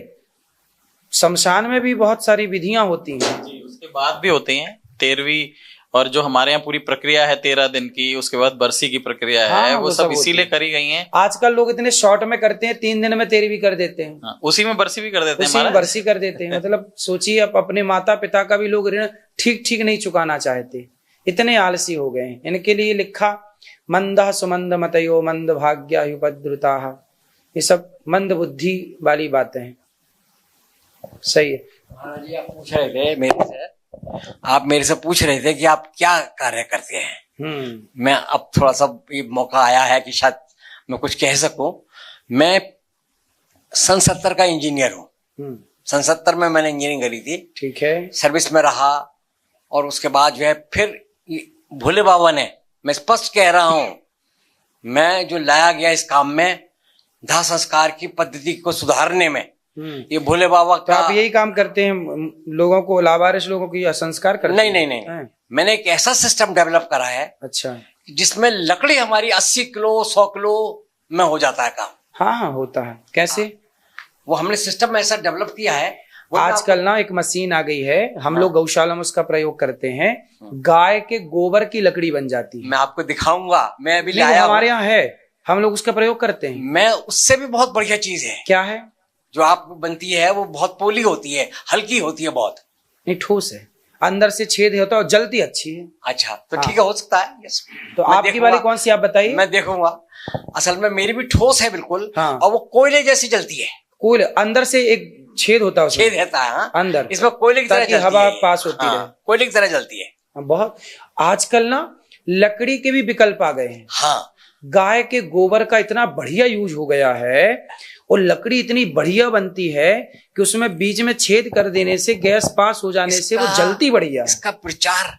शमशान में भी बहुत सारी विधियां होती हैं जी, उसके बाद भी होती हैं 13वीं, और जो हमारे यहाँ पूरी प्रक्रिया है 13 दिन की, उसके बाद बरसी की प्रक्रिया है। हाँ, वो सब इसीलिए करी गई हैं। आजकल लोग इतने शॉर्ट में करते हैं, 3 दिन में 13वीं कर देते हैं। हाँ, उसी में बरसी भी कर देते हैं, उसी में बरसी कर देते हैं। मतलब सोचिए, अब अपने माता पिता का भी लोग ऋण ठीक नहीं चुकाना चाहते, इतने आलसी हो गए हैं। इनके लिए लिखा मंदा सुमंद मतयो मंद भाग्या उपद्रुता, ये सब मंद बुद्धि वाली बातें हैं। सही है। महाराज जी, आप पूछ रहे थे मेरे से, आप मेरे से पूछ रहे थे कि आप क्या कार्य करते हैं। मैं अब थोड़ा सा ये मौका आया है कि शायद मैं कुछ कह सकूं। मैं सन 70 का इंजीनियर हूँ। सन 70 में मैंने इंजीनियरिंग करी थी। ठीक है। सर्विस में रहा और उसके बाद जो है फिर भोले बाबा ने, मैं स्पष्ट कह रहा हूं, मैं जो लाया गया इस काम में दाह संस्कार की पद्धति को सुधारने में, ये भोले बाबा तो आप यही काम करते हैं, लोगों को, लावारिस लोगों को संस्कार करते हैं? नहीं। मैंने एक ऐसा सिस्टम डेवलप करा है, अच्छा, जिसमें लकड़ी हमारी 80 किलो 100 किलो में हो जाता है काम। हाँ, होता है। कैसे? वो हमने सिस्टम ऐसा डेवलप किया है। आजकल ना एक मशीन आ गई है, हम लोग गौशाला में उसका प्रयोग करते हैं। गाय के गोबर की लकड़ी बन जाती है। मैं आपको दिखाऊंगा, मैं अभी लाया हमारे यहाँ है, हम लोग उसका प्रयोग करते हैं। मैं उससे भी बहुत बढ़िया चीज है। क्या है? जो आप बनती है वो बहुत पोली होती है, हल्की होती है, बहुत नहीं, ठोस है, अंदर से छेद होता है और जलती अच्छी है। अच्छा, तो ठीक है, हो सकता है। यस। तो आपकी वाली कौन सी, आप बताइए। मैं देखूंगा। असल में मेरी भी ठोस है बिल्कुल। हाँ। और वो कोयले जैसी जलती है। कोयले अंदर से एक छेद होता है, छेद रहता है। हाँ? अंदर, इसमें कोयले की तरह जलती है, हवा पास होती है। कोयले की तरह जलती है। बहुत। आजकल ना लकड़ी के भी विकल्प आ गए हैं। हाँ। गाय के गोबर का इतना बढ़िया यूज हो गया है और लकड़ी इतनी बढ़िया बनती है कि उसमें बीच में छेद कर देने से, गैस पास हो जाने से वो जलती बढ़िया। इसका प्रचार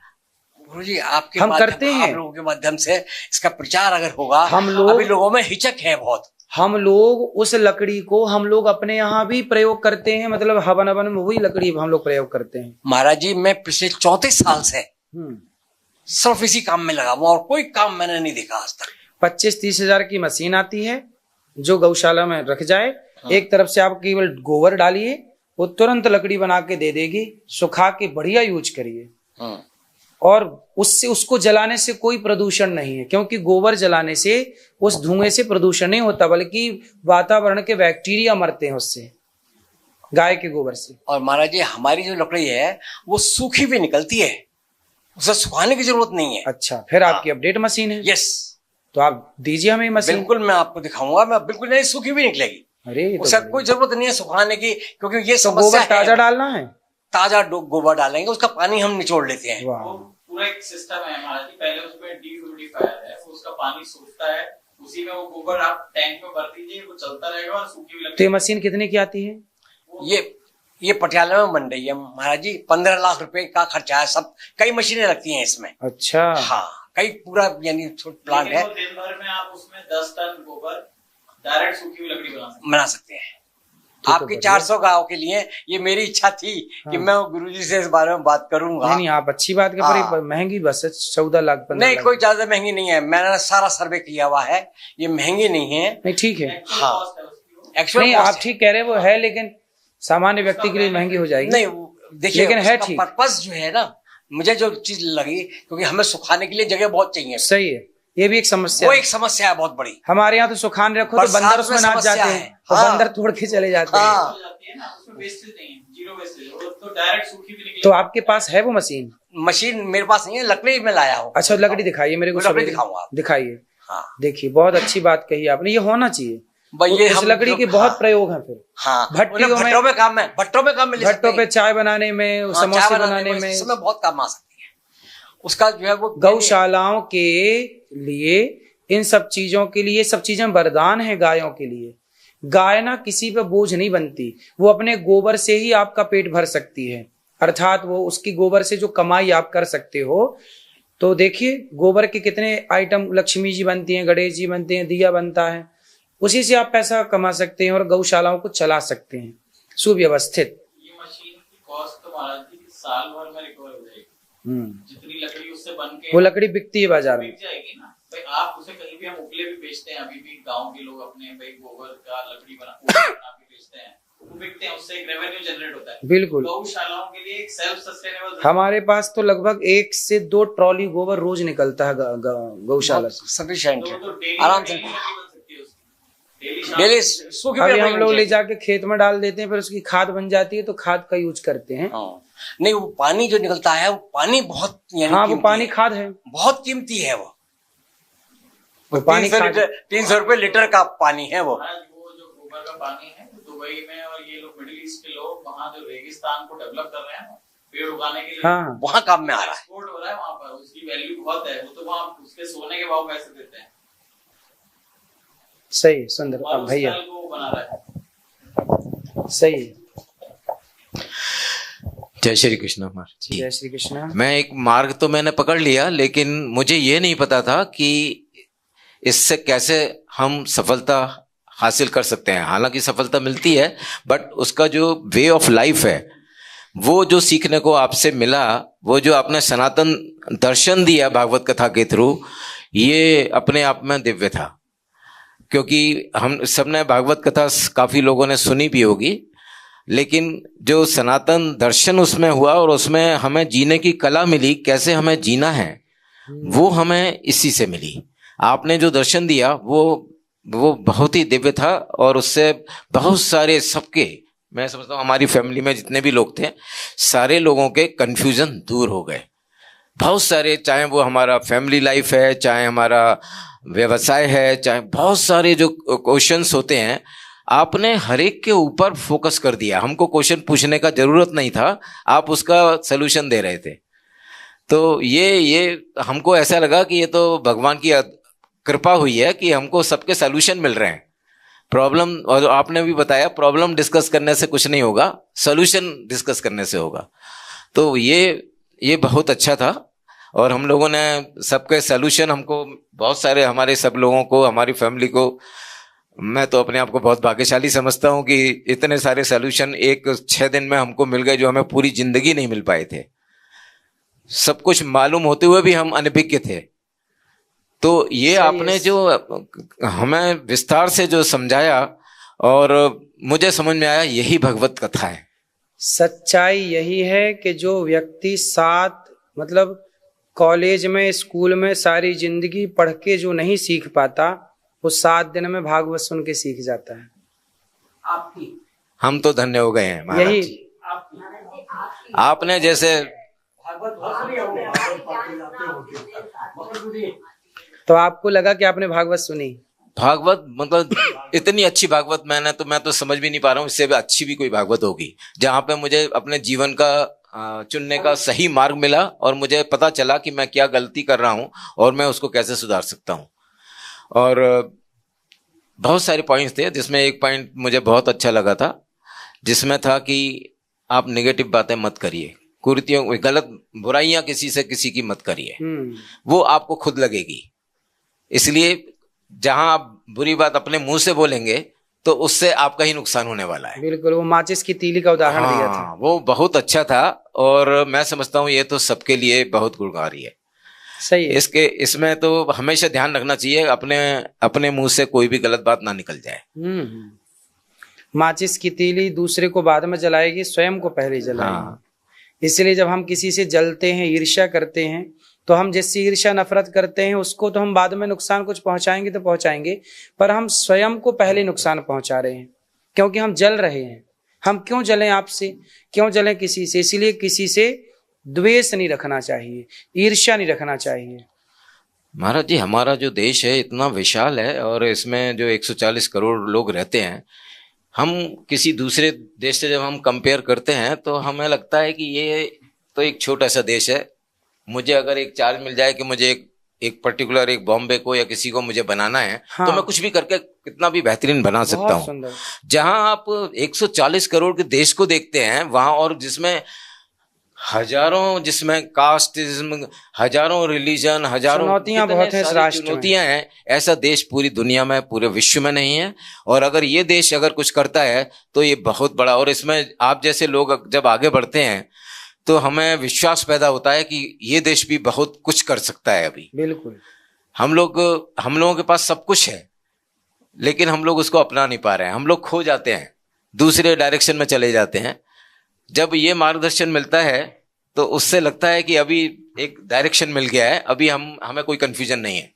गुरुजी आपके हम करते हैं, आप लोगों के माध्यम से इसका प्रचार अगर होगा। हम लोग, अभी लोगों में हिचक है बहुत। हम लोग उस लकड़ी को हम लोग अपने यहाँ भी प्रयोग करते हैं, मतलब हवन हवन में वही लकड़ी हम लोग प्रयोग करते हैं। महाराज जी, मैं पिछले 34 साल से सिर्फ इसी काम में लगा हुआ और कोई काम मैंने नहीं देखा आज तक। 25-30 हजार की मशीन आती है जो गौशाला में रख जाए। एक तरफ से आप केवल गोबर डालिए, वो तुरंत लकड़ी बना के दे देगी। सुखा के बढ़िया यूज करिए। और उससे, उसको जलाने से कोई प्रदूषण नहीं है, क्योंकि गोबर जलाने से, उस धुएं से प्रदूषण नहीं होता, बल्कि वातावरण के बैक्टीरिया मरते हैं उससे, गाय के गोबर से। और महाराज जी, हमारी जो लकड़ी है वो सूखी भी निकलती है, उसे सुखाने की जरूरत नहीं है। अच्छा, फिर आपकी अपडेट मशीन है? यस। तो आप दीजिए हमें मशीन। बिल्कुल, मैं आपको दिखाऊंगा। मैं बिल्कुल नहीं, सूखी भी निकलेगी। अरे, उसका कोई जरूरत नहीं है सुखाने की, क्योंकि ये समस्या गोबर ताजा डालना है। ताजा गोबर डालेंगे, उसका पानी हम निचोड़ लेते हैं। पूरा एक सिस्टम है महाराज जी। पहले उसमें डिह्यूमिडिफायर है, उसका पानी सूखता है, उसी में वो गोबर आप टैंक में भर दीजिए, वो चलता रहेगा और सूखी भी लगेगी। तो ये मशीन कितने की आती है? ये पटियाला में बन रही है महाराज जी। 15 लाख रुपए का खर्चा है। सब कई मशीनें लगती हैं इसमें। अच्छा। हाँ, कई पूरा यानी प्लांट है। दिन भर में आप उसमें 10 टन गोबर डायरेक्ट सूखी हुई लकड़ी बना सकते हैं। आपकी 400 गाँव के लिए ये मेरी इच्छा थी कि मैं गुरुजी से इस बारे में बात करूंगा। नहीं, आप अच्छी बात कर रहे हैं। महंगी बस है, 14 लाख 15 नहीं, लाख। कोई ज्यादा महंगी नहीं है। मैंने सारा सर्वे किया हुआ है, ये महंगी नहीं है। नहीं, ठीक है। हाँ, नहीं, आप ठीक कह रहे हैं, वो है, लेकिन सामान्य व्यक्ति के लिए महंगी हो जाएगी। नहीं, देखिए, लेकिन है ठीक। पर्पस जो है ना, मुझे जो चीज लगी, क्योंकि हमें सुखाने के लिए जगह बहुत चाहिए। सही है, ये भी एक समस्या। वो एक समस्या है बहुत बड़ी। हमारे यहाँ तो सुखान रखो तो बंदर उसमें नाच जाते हैं, तो बंदर तोड़ के चले जाते हैं। तो आपके पास है वो मशीन? मशीन मेरे पास नहीं है, लकड़ी में लाया हूँ। अच्छा, लकड़ी दिखाइए मेरे को। लकड़ी दिखाऊंगा। दिखाइए। देखिए, बहुत अच्छी बात कही आपने, ये होना चाहिए। ये उस लकड़ी के बहुत प्रयोग हैं। फिर भट्टियों में काम है, भट्टों में काम, भट्टों पे चाय बनाने में, समोसे बनाने में, इसमें बहुत काम आ सकती है। उसका जो है वो गौशालाओं के लिए, इन सब चीजों के लिए, सब चीजें वरदान है गायों के लिए। गाय ना किसी पे बोझ नहीं बनती, वो अपने गोबर से ही आपका पेट भर सकती है, अर्थात वो उसकी गोबर से जो कमाई आप कर सकते हो। तो देखिए, गोबर के कितने आइटम, लक्ष्मी जी बनती हैं, गणेश जी बनते हैं, दिया बनता है, उसी से आप पैसा कमा सकते हैं और गौशालाओं को चला सकते हैं सुव्यवस्थित। कॉस्ट तो महाराज जी साल भर में रिकवर हो जाएगी। जितनी लकड़ी उससे बन के वो लकड़ी बिकती है बाजार में, बिक जाएगी ना भाई। आप उसे कहीं भी, हम उपले भी बेचते हैं अभी भी, गांव के लोग अपने भाई गोबर का लकड़ी बना के बेचते हैं, वो बिकते हैं, उससे एक रेवेन्यू जनरेट होता है। बिल्कुल। गौशालाओं के लिए एक सेल्फ सस्टेनेबल, हमारे पास तो लगभग 1 से 2 ट्रॉली गोबर रोज निकलता है गौशाला से। सफिशिएंट आराम से डेली अभी हम लोग ले जाके खेत में डाल देते हैं, फिर उसकी खाद बन जाती है तो खाद का यूज करते हैं। नहीं, वो पानी जो निकलता है वो पानी बहुत, हाँ वो पानी खाद है, बहुत कीमती है वो पानी 300 रुपए लीटर का पानी है वो जो गोबर का पानी है दुबई में, और ये लोग मिडिल ईस्ट के लोग वहाँ जो रेगिस्तान को डेवलप कर रहे हैं पेड़ उगाने के लिए, हाँ वहाँ काम में आ रहा है, एक्सपोर्ट हो रहा है वहाँ पर, उसकी वैल्यू बहुत है। वो तो वहाँ उसके सोने के भाव पैसे देते हैं। सही सुंदर भैया, सही। जय श्री कृष्ण महाराज जी। जय श्री कृष्ण। मैं एक मार्ग तो मैंने पकड़ लिया, लेकिन मुझे ये नहीं पता था कि इससे कैसे हम सफलता हासिल कर सकते हैं। हालांकि सफलता मिलती है, बट उसका जो वे ऑफ लाइफ है वो जो सीखने को आपसे मिला, वो जो आपने सनातन दर्शन दिया भागवत कथा के थ्रू, ये अपने आप में दिव्य था। क्योंकि हम सबने भागवत कथा काफी लोगों ने सुनी भी होगी, लेकिन जो सनातन दर्शन उसमें हुआ और उसमें हमें जीने की कला मिली, कैसे हमें जीना है, वो हमें इसी से मिली। आपने जो दर्शन दिया वो बहुत ही दिव्य था, और उससे बहुत सारे सबके, मैं समझता हूँ हमारी फैमिली में जितने भी लोग थे, सारे लोगों के कंफ्यूजन दूर हो गए। बहुत सारे, चाहे वो हमारा फैमिली लाइफ है, चाहे हमारा व्यवसाय है, चाहे बहुत सारे जो क्वेश्चंस होते हैं, आपने हर एक के ऊपर फोकस कर दिया। हमको क्वेश्चन पूछने का जरूरत नहीं था, आप उसका सलूशन दे रहे थे। तो ये हमको ऐसा लगा कि ये तो भगवान की कृपा हुई है कि हमको सबके सलूशन मिल रहे हैं। प्रॉब्लम, और आपने भी बताया, प्रॉब्लम डिस्कस करने से कुछ नहीं होगा, सलूशन डिस्कस करने से होगा। तो ये बहुत अच्छा था, और हम लोगों ने सबके सलूशन, हमको बहुत सारे, हमारे सब लोगों को, हमारी फैमिली को, मैं तो अपने आप को बहुत भाग्यशाली समझता हूँ कि इतने सारे सलूशन 6 दिन में हमको मिल गए, जो हमें पूरी जिंदगी नहीं मिल पाए थे। सब कुछ मालूम होते हुए भी हम अनभिज्ञ थे। तो ये आपने जो हमें विस्तार से जो समझाया, और मुझे समझ में आया, यही भगवत कथा है। सच्चाई यही है कि जो व्यक्ति मतलब कॉलेज में, स्कूल में सारी जिंदगी पढ़ के जो नहीं सीख पाता, वो 7 दिन में भागवत सुन के सीख जाता है। आपकी हम तो धन्य हो गए हैं महाराज यही जी। आपने जैसे तो आपको लगा कि आपने भागवत सुनी? भागवत मतलब इतनी अच्छी भागवत मैं तो समझ भी नहीं पा रहा हूँ, इससे भी अच्छी भी कोई भागवत होगी, जहाँ पे मुझे अपने जीवन का चुनने का सही मार्ग मिला, और मुझे पता चला कि मैं क्या गलती कर रहा हूँ और मैं उसको कैसे सुधार सकता हूँ। और बहुत सारे पॉइंट्स थे, जिसमें एक पॉइंट मुझे बहुत अच्छा लगा था, जिसमें था कि आप नेगेटिव बातें मत करिए, कुरीतियों, गलत बुराइयां किसी से किसी की मत करिए, वो आपको खुद लगेगी। इसलिए जहां आप बुरी बात अपने मुंह से बोलेंगे तो उससे आपका ही नुकसान होने वाला है। बिल्कुल, वो माचिस की तीली का उदाहरण दिया था, वो बहुत अच्छा था, और मैं समझता हूँ ये तो सबके लिए बहुत गुणकारी है। सही है। इसमें तो हमेशा ध्यान रखना चाहिए, अपने मुंह से कोई भी गलत बात ना निकल जाए। माचिस की तीली दूसरे को बाद में जलाएगी, स्वयं को पहले जलाएगी। इसलिए जब हम किसी से जलते हैं, ईर्ष्या करते हैं, तो हम जिससे ईर्ष्या नफरत करते हैं उसको तो हम बाद में नुकसान कुछ पहुंचाएंगे तो पहुंचाएंगे, पर हम स्वयं को पहले नुकसान पहुंचा रहे हैं, क्योंकि हम जल रहे हैं। हम क्यों जलें आपसे, क्यों जलें किसी से? इसीलिए किसी से द्वेष नहीं रखना चाहिए, ईर्ष्या नहीं रखना चाहिए। महाराज जी, हमारा जो देश है इतना विशाल है, और इसमें जो 140 करोड़ लोग रहते हैं, हम किसी दूसरे देश से जब हम कंपेयर करते हैं तो हमें लगता है कि ये तो एक छोटा सा देश है। मुझे अगर एक चार्ज मिल जाए कि मुझे एक पर्टिकुलर एक बॉम्बे को या किसी को मुझे बनाना है, तो मैं कुछ भी करके कितना भी बेहतरीन बना सकता हूँ। जहां आप 140 करोड़ के देश को देखते हैं वहां, और जिसमें हजारों जिसमें कास्टिज्म, हजारों रिलीजन, हजारों चुनौतियां बहुत हैं इस राष्ट्र में। चुनौतियां हैं। ऐसा देश पूरी दुनिया में, पूरे विश्व में नहीं है। और अगर ये देश अगर कुछ करता है तो ये बहुत बड़ा, और इसमें आप जैसे लोग जब आगे बढ़ते हैं तो हमें विश्वास पैदा होता है कि ये देश भी बहुत कुछ कर सकता है। अभी बिल्कुल हम लोगों के पास सब कुछ है, लेकिन हम लोग उसको अपना नहीं पा रहे हैं। हम लोग खो जाते हैं, दूसरे डायरेक्शन में चले जाते हैं। जब ये मार्गदर्शन मिलता है तो उससे लगता है कि अभी एक डायरेक्शन मिल गया है, अभी हमें कोई कंफ्यूजन नहीं है,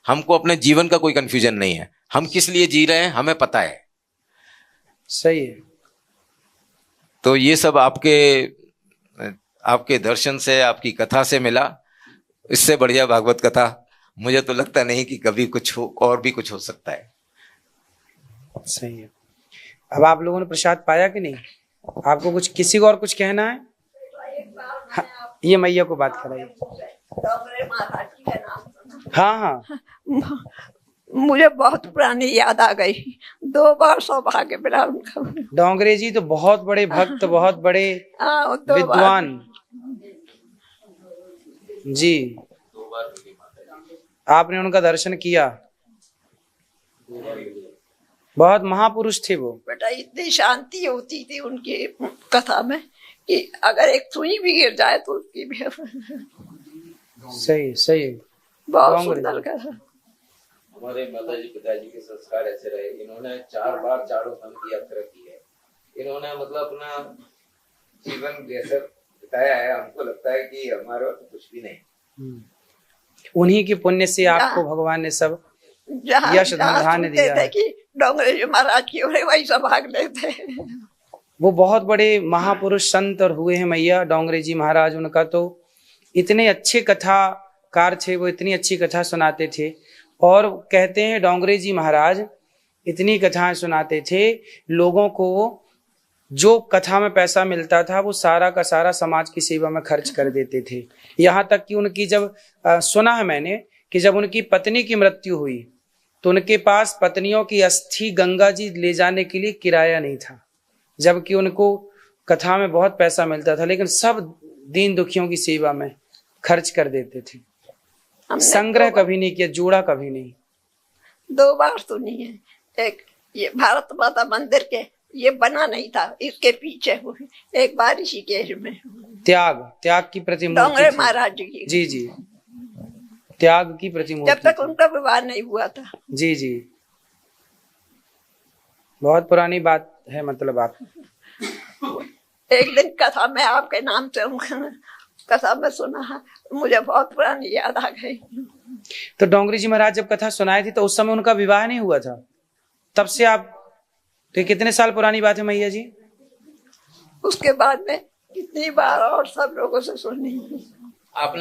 हमको अपने जीवन का कोई कंफ्यूजन नहीं है, हम किस लिए जी रहे हैं हमें पता है। सही है। तो ये सब आपके दर्शन से, आपकी कथा से मिला। इससे बढ़िया भागवत कथा मुझे तो लगता नहीं कि कभी कुछ हो, और भी कुछ हो सकता है। सही है। अब आप लोगों ने प्रसाद पाया कि नहीं? आपको कुछ किसी को और कुछ कहना है? हाँ, ये मैया को बात कराइए। हाँ हाँ, मुझे बहुत पुरानी याद आ गई। 2 बार सौभाग्य मिला उनका। डोंगरे जी तो बहुत बड़े भक्त, बहुत बड़े विद्वान जी। आपने उनका दर्शन किया, बहुत महापुरुष थे वो। बेटा इतनी शांति होती थी उनकी कथा में कि अगर एक सुई भी गिर जाए तो उसकी भी सही सही, बहुत सुंदर कथा। हमारे माताजी पिताजी के संस्कार ऐसे रहे। इन्होंने 4 बार चारों धाम की यात्रा की है। इन्होंने मतलब अपना जीवन जैसे बिताया है, हमको लगता है कि हमारा तो कुछ भी नहीं। उन्हीं के पुण्य से आपको भगवान ने सब यश धन दिया है। डोंगरे जी महाराज की वही सब भाग लेते। वो बहुत बड़े महापुरुष संत और हुए हैं मैया डोंगरे जी महाराज। उनका तो इतने अच्छे कथाकार थे, वो इतनी अच्छी कथा सुनाते थे। और कहते हैं डोंगरे जी महाराज इतनी कथाएं सुनाते थे, लोगों को जो कथा में पैसा मिलता था वो सारा का सारा समाज की सेवा में खर्च कर देते थे। यहाँ तक कि उनकी जब सुना है मैंने कि जब उनकी पत्नी की मृत्यु हुई तो उनके पास पत्नियों की अस्थि गंगा जी ले जाने के लिए किराया नहीं था, जबकि उनको कथा में बहुत पैसा मिलता था, लेकिन सब दीन दुखियों की सेवा में खर्च कर देते थे। संग्रह कभी नहीं किया, जोड़ा कभी नहीं। 2 बार सुनी है। एक ये भारत माता मंदिर के ये बना नहीं था, इसके पीछे हुई एक बार ऋषिकेश में त्याग की प्रतिमूर्ति डोंगरे महाराज जी। जी जी, त्याग की प्रतिमूर्ति। जब तक उनका विवाह नहीं हुआ था। जी जी, बहुत पुरानी बात है। मतलब आप एक दिन कथा में आपके नाम से कथा में सुना, मुझे बहुत पुरानी याद आ गई। तो डोंगरी जी महाराज जब कथा सुनाई थी तो उस समय उनका विवाह नहीं हुआ था, तब से आप, तो कितने साल पुरानी बात है मैया जी? उसके बाद में कितनी बार और सब लोगों से सुनी। आपने